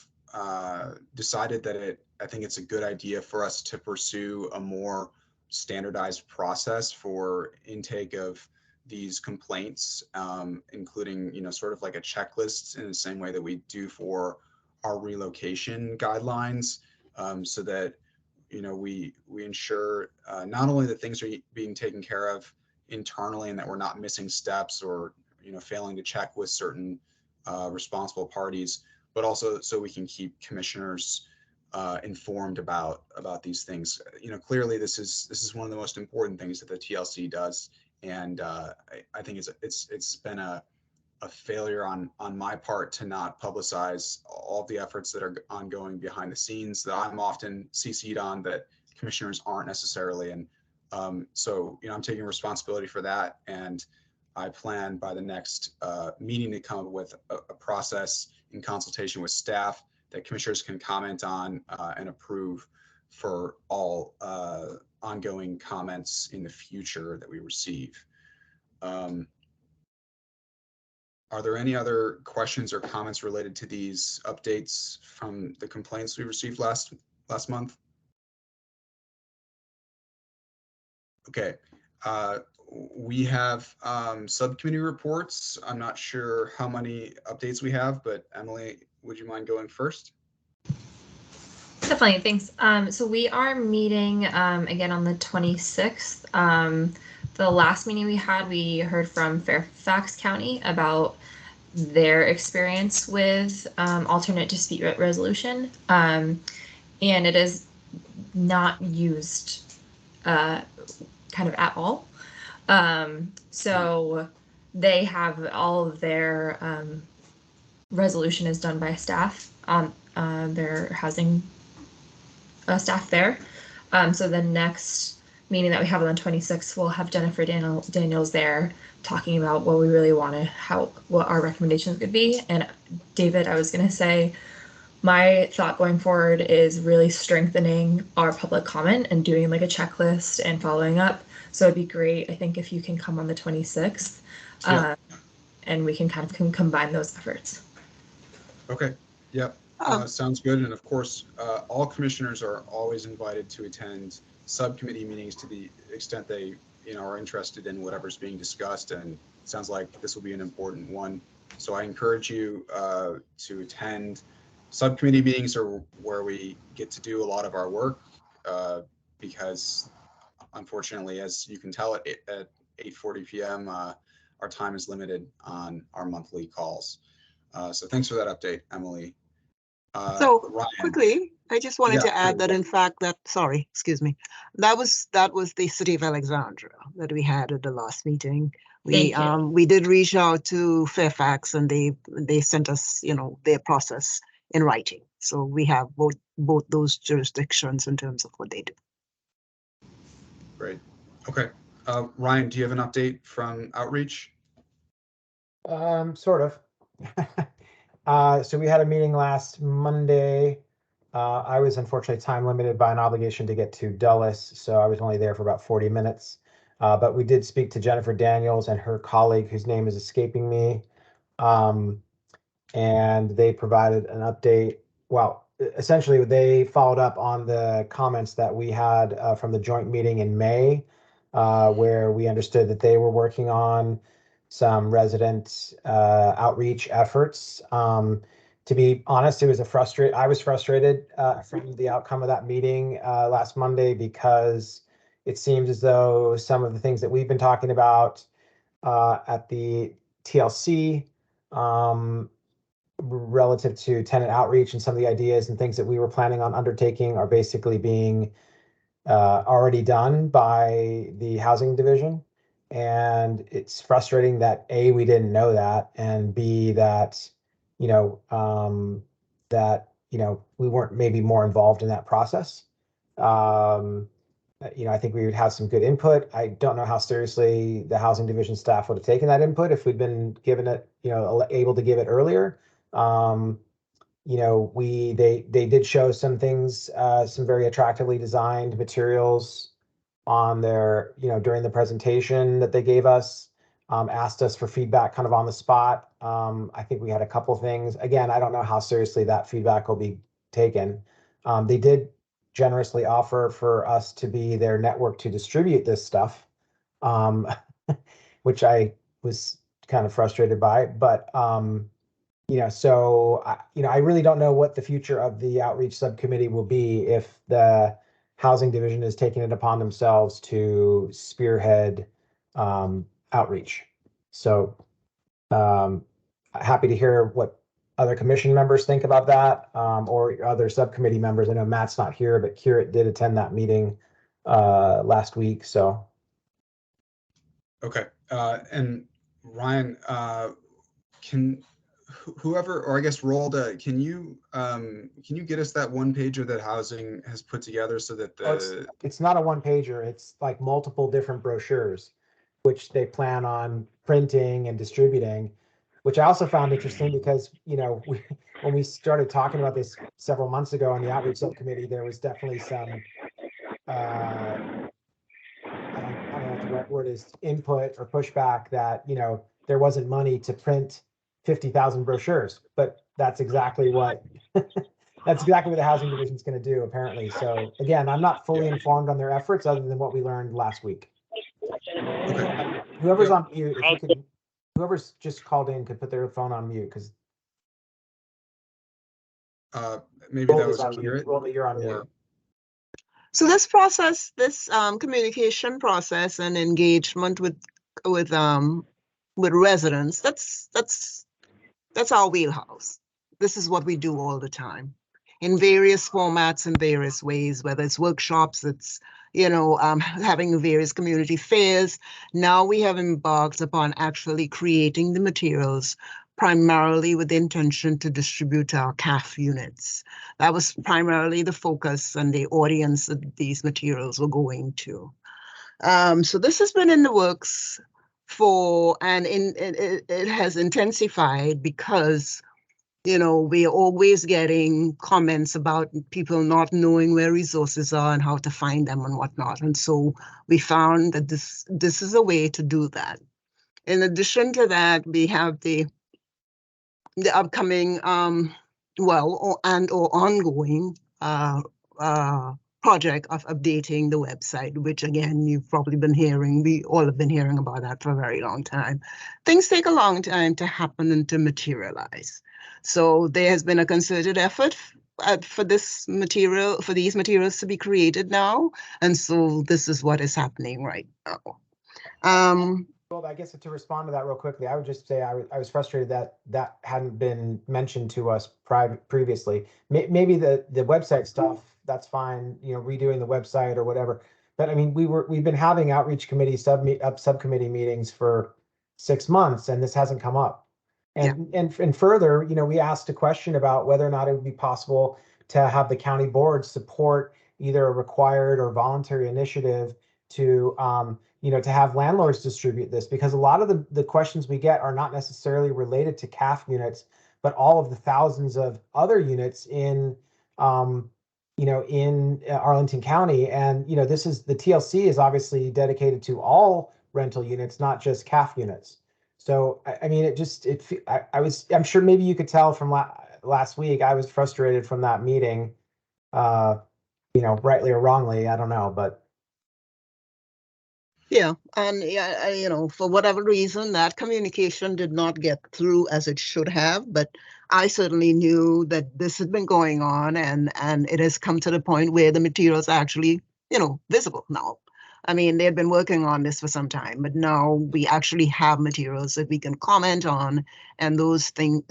decided that I think it's a good idea for us to pursue a more standardized process for intake of these complaints, including sort of like a checklist in the same way that we do for our relocation guidelines, so that we ensure not only that things are being taken care of internally and that we're not missing steps or failing to check with certain responsible parties, but also so we can keep commissioners informed about these things. Clearly this is one of the most important things that the TLC does, and I think it's been a failure on my part to not publicize all of the efforts that are ongoing behind the scenes that I'm often CC'd on that commissioners aren't necessarily. And so I'm taking responsibility for that, and I plan by the next meeting to come up with a process in consultation with staff that commissioners can comment on and approve for all ongoing comments in the future that we receive. Are there any other questions or comments related to these updates from the complaints we received last month? Okay, we have subcommittee reports. I'm not sure how many updates we have, but Emily, would you mind going first? Definitely, thanks. So we are meeting again on the 26th. The last meeting we had, we heard from Fairfax County about their experience with alternate dispute resolution. And it is not used kind of at all. So they have all of their resolution is done by staff on their housing staff there. So the next meeting that we have on the 26th, we'll have Jennifer Daniels there talking about what we really want to, what our recommendations could be. And David, I was going to say, my thought going forward is really strengthening our public comment and doing like a checklist and following up. So it'd be great, I think, if you can come on the 26th and we can kind of combine those efforts. Okay. Yep. Sounds good. And of course, all commissioners are always invited to attend subcommittee meetings to the extent they are interested in whatever's being discussed. And it sounds like this will be an important one. So I encourage you to attend subcommittee meetings, or where we get to do a lot of our work, because unfortunately, as you can tell, at 8:40 p.m., our time is limited on our monthly calls. So thanks for that update, Emily. So Ryan. quickly, I just wanted to add that in fact that, sorry, excuse me, that was the city of Alexandria that we had at the last meeting. We did reach out to Fairfax and they sent us, their process in writing. So we have both those jurisdictions in terms of what they do. Great. Okay. Ryan, do you have an update from outreach? Sort of. So we had a meeting last Monday. I was unfortunately time limited by an obligation to get to Dulles, so I was only there for about 40 minutes. But we did speak to Jennifer Daniels and her colleague, whose name is escaping me. And they provided an update. Well, essentially, they followed up on the comments that we had from the joint meeting in May, where we understood that they were working on some resident outreach efforts. To be honest, I was frustrated from the outcome of that meeting last Monday, because it seems as though some of the things that we've been talking about at the TLC relative to tenant outreach and some of the ideas and things that we were planning on undertaking are basically being already done by the housing division. And it's frustrating that A, we didn't know that, and B, that, we weren't maybe more involved in that process. I think we would have some good input. I don't know how seriously the housing division staff would have taken that input if we'd been given it, able to give it earlier. They did show some things, some very attractively designed materials on their, during the presentation that they gave us, asked us for feedback kind of on the spot. I think we had a couple things. Again, I don't know how seriously that feedback will be taken. They did generously offer for us to be their network to distribute this stuff, which I was kind of frustrated by, but so I really don't know what the future of the outreach subcommittee will be if the housing division is taking it upon themselves to spearhead outreach. So happy to hear what other commission members think about that, or other subcommittee members. I know Matt's not here, but Kirit did attend that meeting last week. So. Okay. And Ryan, can whoever, or I guess Rolda, can you get us that one pager that housing has put together so that it's not a one pager. It's like multiple different brochures, which they plan on printing and distributing, which I also found interesting because, you know, when we started talking about this several months ago on the outreach subcommittee, there was definitely some, I don't know what the right word is, input or pushback that, you know, there wasn't money to print 50,000 brochures, but that's exactly what that's exactly what the housing division is going to do, apparently. So again, I'm not fully informed on their efforts other than what we learned last week. Okay. Whoever's on mute, if you could, whoever's just called in could put their phone on mute, because Maybe that was Garrett. Roll, you're on mute. So this process, this communication process and engagement with residents, that's our wheelhouse. This is what we do all the time, in various formats and various ways, whether it's workshops, it's, you know, having various community fairs. Now we have embarked upon actually creating the materials primarily with the intention to distribute our CAF units. That was primarily the focus and the audience that these materials were going to. So this has been in the works and it has intensified because, you know, we're always getting comments about people not knowing where resources are and how to find them and whatnot. And so we found that this is a way to do that. In addition to that, we have the upcoming, or ongoing project of updating the website, which again, you've probably been hearing, we all have been hearing about that for a very long time. Things take a long time to happen and to materialize. So there has been a concerted effort for these materials to be created now. And so this is what is happening right now. Well, I guess to respond to that real quickly, I would just say I was frustrated that hadn't been mentioned to us previously. Maybe the website stuff, that's fine, you know, redoing the website or whatever. But I mean, we've been having outreach committee subcommittee meetings for 6 months, and this hasn't come up. And further, you know, we asked a question about whether or not it would be possible to have the county board support either a required or voluntary initiative to you know, to have landlords distribute this, because a lot of the questions we get are not necessarily related to CAF units, but all of the thousands of other units in, you know, in Arlington County. And, you know, the TLC is obviously dedicated to all rental units, not just CAF units. So, I mean, I'm sure maybe you could tell from last week, I was frustrated from that meeting, you know, rightly or wrongly, I don't know, but. Yeah, and you know, for whatever reason, that communication did not get through as it should have, but I certainly knew that this had been going on, and it has come to the point where the materials are actually, you know, visible now. I mean, they had been working on this for some time, but now we actually have materials that we can comment on, and those different,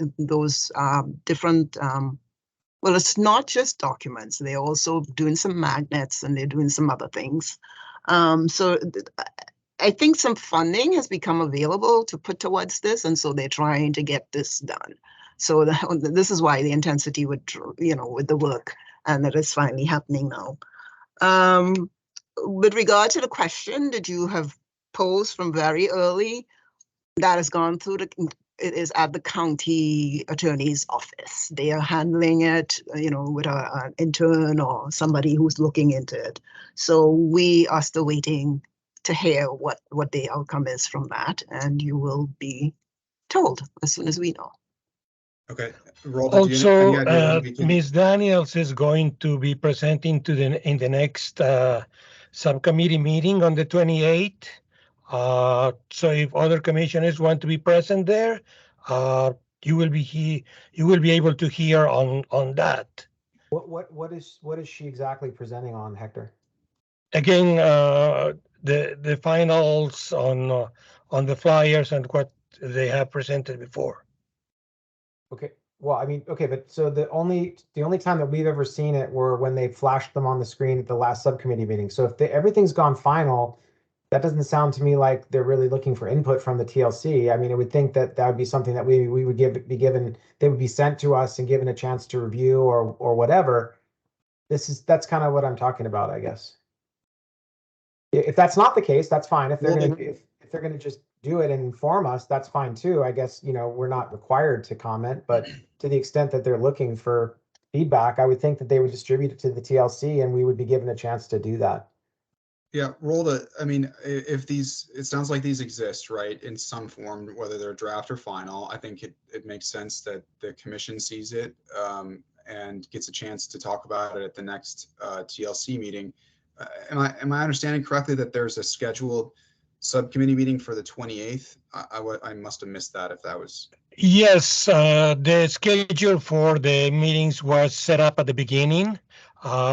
well, it's not just documents, they're also doing some magnets and they're doing some other things. So I think some funding has become available to put towards this, and so they're trying to get this done. So this is why the intensity with, you know, with the work, and that is finally happening now. With regard to the question that you have posed from very early, that has gone through it is at the county attorney's office. They are handling it, you know, with an intern or somebody who's looking into it. So we are still waiting to hear what the outcome is from that, and you will be told as soon as we know. Okay. Roll, also, Ms. Daniels is going to be presenting in the next subcommittee meeting on the 28th. So if other commissioners want to be present there, you will be able to hear on that. What is she exactly presenting on, Hector? Again, the finals on the flyers and what they have presented before. Okay. Well, I mean, okay, but so the only time that we've ever seen it were when they flashed them on the screen at the last subcommittee meeting. So if everything's gone final, that doesn't sound to me like they're really looking for input from the TLC. I mean, I would think that would be something that we would be given, they would be sent to us and given a chance to review or whatever. That's kind of what I'm talking about, I guess. If that's not the case, that's fine. If they're gonna just do it and inform us, that's fine too. I guess, we're not required to comment, but to the extent that they're looking for feedback, I would think that they would distribute it to the TLC and we would be given a chance to do that. Yeah, Rhoda, I mean, if these, it sounds like these exist, right, in some form, whether they're draft or final, I think it makes sense that the commission sees it and gets a chance to talk about it at the next TLC meeting. Am I understanding correctly that there's a scheduled subcommittee meeting for the 28th? I must have missed that if that was. Yes, the schedule for the meetings was set up at the beginning.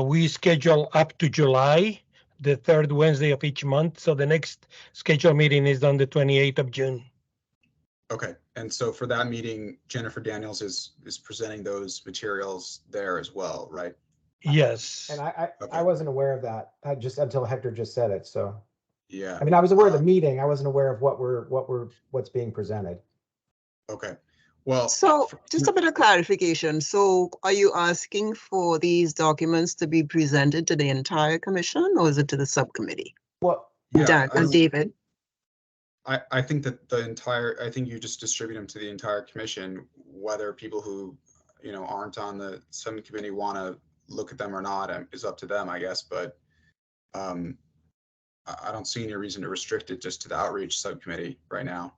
We schedule up to July, the third Wednesday of each month. So the next scheduled meeting is on the 28th of June. Okay, and so for that meeting, Jennifer Daniels is presenting those materials there as well, right? Yes. And I Okay. wasn't aware of that. I just until Hector just said it. So Yeah. I mean, I was aware of the meeting. I wasn't aware of what's being presented. Okay. Well, So just a bit of clarification. So are you asking for these documents to be presented to the entire commission, or is it to the subcommittee? Well, yeah, Dan and David? I think that I think you just distribute them to the entire commission, whether people who, aren't on the subcommittee want to look at them or not is up to them, I guess. But I don't see any reason to restrict it just to the outreach subcommittee right now.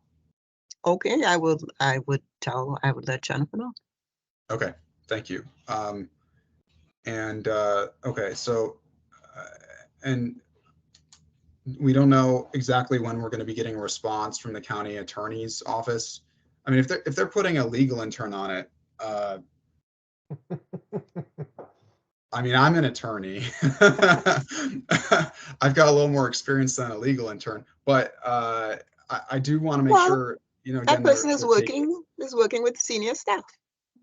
Okay, I would let Jennifer know. Okay, thank you. Okay, so and we don't know exactly when we're going to be getting a response from the county attorney's office. I mean, if they're putting a legal intern on it, I mean, I'm an attorney. I've got a little more experience than a legal intern, but I do want to make sure, again, that person is working with senior staff.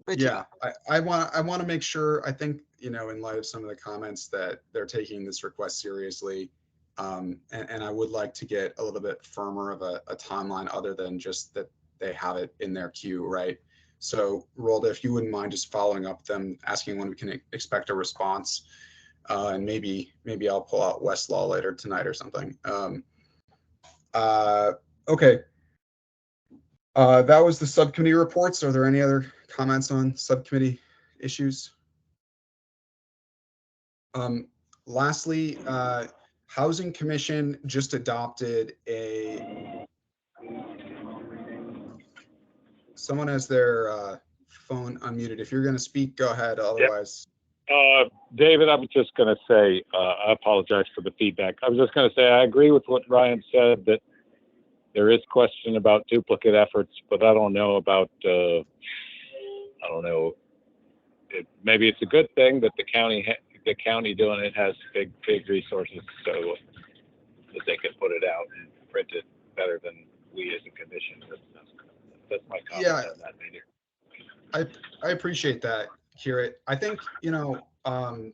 Yeah, I want to make sure, I think, in light of some of the comments, that they're taking this request seriously. And I would like to get a little bit firmer of a timeline other than just that they have it in their queue, right? So, Rolda, if you wouldn't mind just following up with them, asking when we can expect a response, and maybe I'll pull out Westlaw later tonight or something. Okay. That was the subcommittee reports. Are there any other comments on subcommittee issues? Lastly, Housing Commission just adopted someone has their phone unmuted. If you're going to speak, go ahead. Otherwise. Yep. David, I was just going to say, I apologize for the feedback. I was just going to say, I agree with what Ryan said, that there is question about duplicate efforts, but I don't know about, I don't know, maybe it's a good thing that the county doing it has big resources, so that they can put it out and print it better than we as a commission. That's my comment on that later. I appreciate that, Kirit. I think,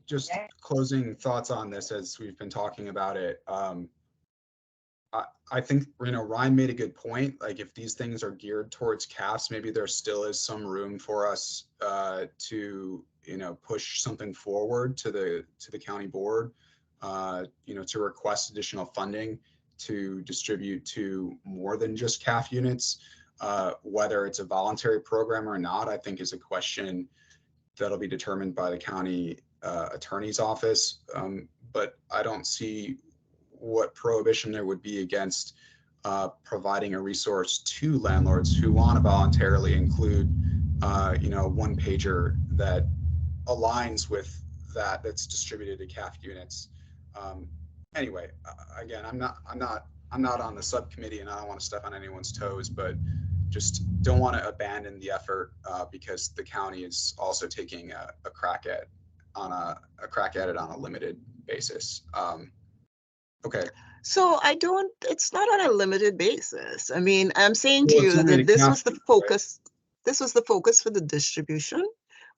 just closing thoughts on this as we've been talking about it. I think, Ryan made a good point. Like, if these things are geared towards CAFs, maybe there still is some room for us to, push something forward to the county board, to request additional funding to distribute to more than just CAF units. Whether it's a voluntary program or not, I think is a question that'll be determined by the county attorney's office. But I don't see what prohibition there would be against providing a resource to landlords who want to voluntarily include, one pager that aligns with that's distributed to CAF units. Anyway, again, I'm not on the subcommittee, and I don't want to step on anyone's toes, but just don't want to abandon the effort because the county is also taking a crack at it on a limited basis. Okay. So it's not on a limited basis. I mean, I'm saying to you that this was the focus. Right? This was the focus for the distribution,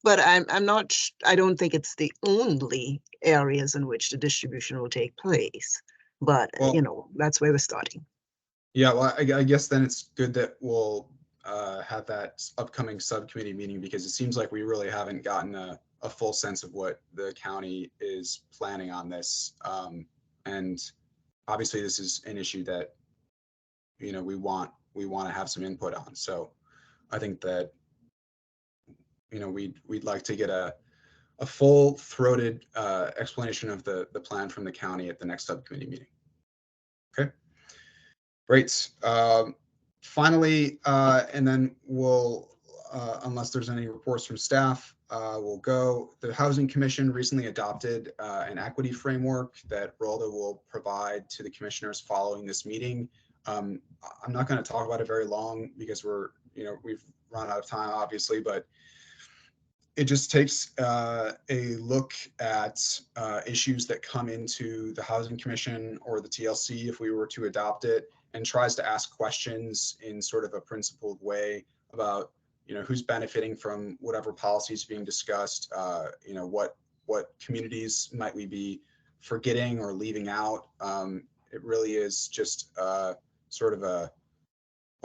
but I don't think it's the only areas in which the distribution will take place. But, that's where we're starting. Yeah, well, I guess then it's good that we'll have that upcoming subcommittee meeting, because it seems like we really haven't gotten a full sense of what the county is planning on this. And obviously this is an issue that we want to have some input on. So I think that we'd like to get a full-throated explanation of the plan from the county at the next subcommittee meeting. Okay, great. Finally, and then we'll, unless there's any reports from staff, we'll go. The Housing Commission recently adopted an equity framework that Rolda will provide to the commissioners following this meeting. I'm not going to talk about it very long because we've run out of time, obviously, but it just takes a look at issues that come into the Housing Commission or the TLC if we were to adopt it, and tries to ask questions in sort of a principled way about who's benefiting from whatever policies being discussed, what communities might we be forgetting or leaving out. It really is just sort of a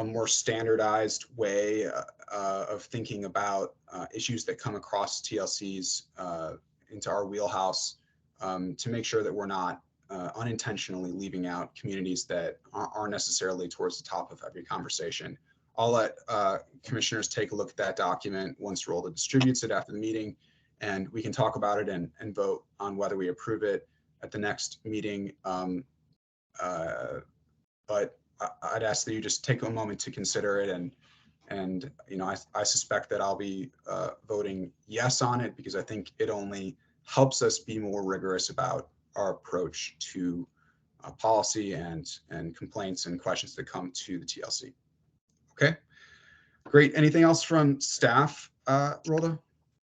more standardized way of thinking about issues that come across TLCs into our wheelhouse, to make sure that we're not unintentionally leaving out communities that aren't necessarily towards the top of every conversation. I'll let commissioners take a look at that document once Rolda distributes it after the meeting, and we can talk about it and vote on whether we approve it at the next meeting. But I'd ask that you just take a moment to consider it, and I suspect that I'll be voting yes on it, because I think it only helps us be more rigorous about our approach to policy and complaints and questions that come to the TLC. Okay, great. Anything else from staff, Rolda?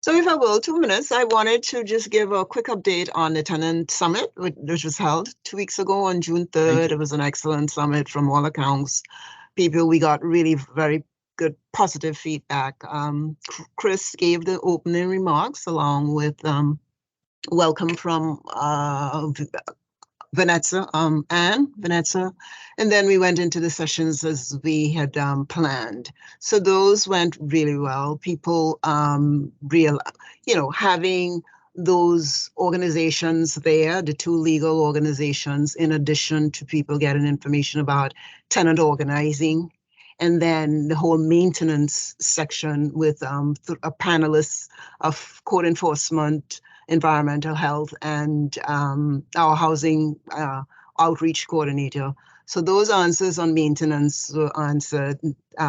So if I will, 2 minutes, I wanted to just give a quick update on the Tenant Summit, which was held 2 weeks ago on June 3rd. It was an excellent summit from all accounts. We got really very good positive feedback. Chris gave the opening remarks along with welcome from Vanessa, and then we went into the sessions as we had planned. So those went really well. People having those organizations there, the two legal organizations, in addition to people getting information about tenant organizing, and then the whole maintenance section with a panelist of code enforcement, environmental health, and our housing outreach coordinator. So those answers on maintenance were answered,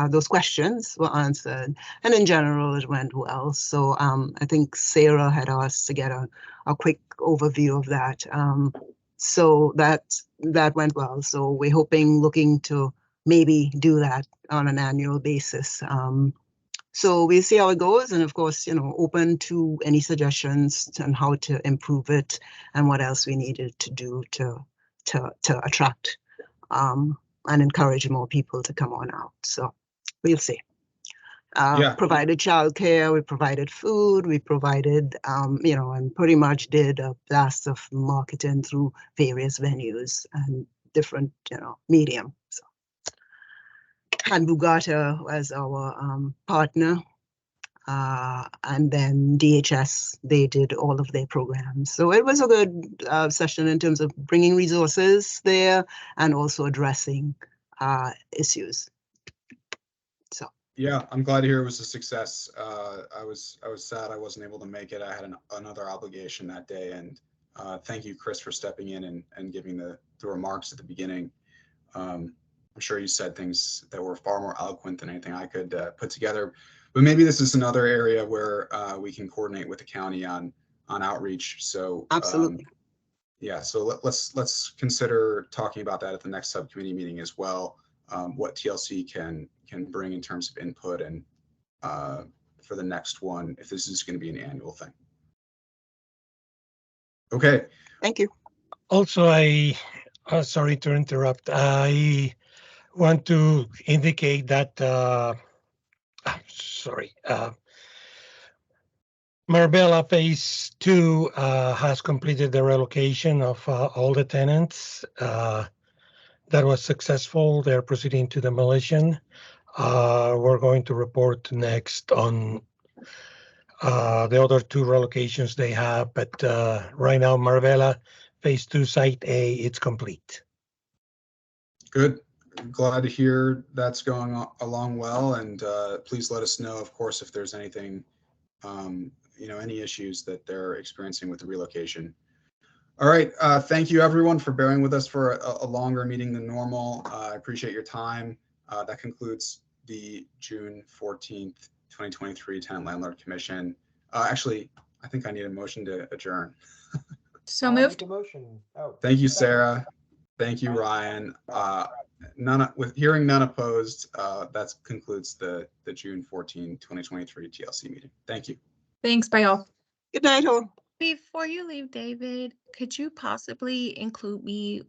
those questions were answered, and in general it went well. So I think Sarah had asked to get a quick overview of that. So that went well. So we're looking to maybe do that on an annual basis. So we'll see how it goes, and of course, open to any suggestions on how to improve it and what else we needed to do to attract and encourage more people to come on out. So we'll see. Provided childcare, we provided food, we provided, and pretty much did a blast of marketing through various venues and different, medium. So. And Bugata was our partner, and then DHS, they did all of their programs. So it was a good session in terms of bringing resources there and also addressing issues. So yeah, I'm glad to hear it was a success. I was sad I wasn't able to make it. I had another obligation that day, and thank you, Chris, for stepping in and giving the remarks at the beginning. I'm sure you said things that were far more eloquent than anything I could put together. But maybe this is another area where we can coordinate with the county on outreach. So absolutely, so let's consider talking about that at the next subcommittee meeting as well. What TLC can bring in terms of input, and for the next one, if this is going to be an annual thing. Okay. Thank you. Also, sorry to interrupt. I want to indicate that, Marbella Phase 2 has completed the relocation of all the tenants. That was successful. They're proceeding to demolition. We're going to report next on the other two relocations they have, but right now, Marbella Phase 2 Site A, it's complete. Good. glad to hear that's going along well. And please let us know, of course, if there's anything, any issues that they're experiencing with the relocation. All right. Thank you, everyone, for bearing with us for a longer meeting than normal. I appreciate your time. That concludes the June 14th, 2023 Tenant Landlord Commission. Actually, I think I need a motion to adjourn. So I'll moved. make a motion. Oh, Thank you, Sarah. Thank you, Ryan. With hearing none opposed, that concludes the June 14, 2023 TLC meeting. Thank you. Thanks. Bye, all. Good night, all. Before you leave, David, could you possibly include me on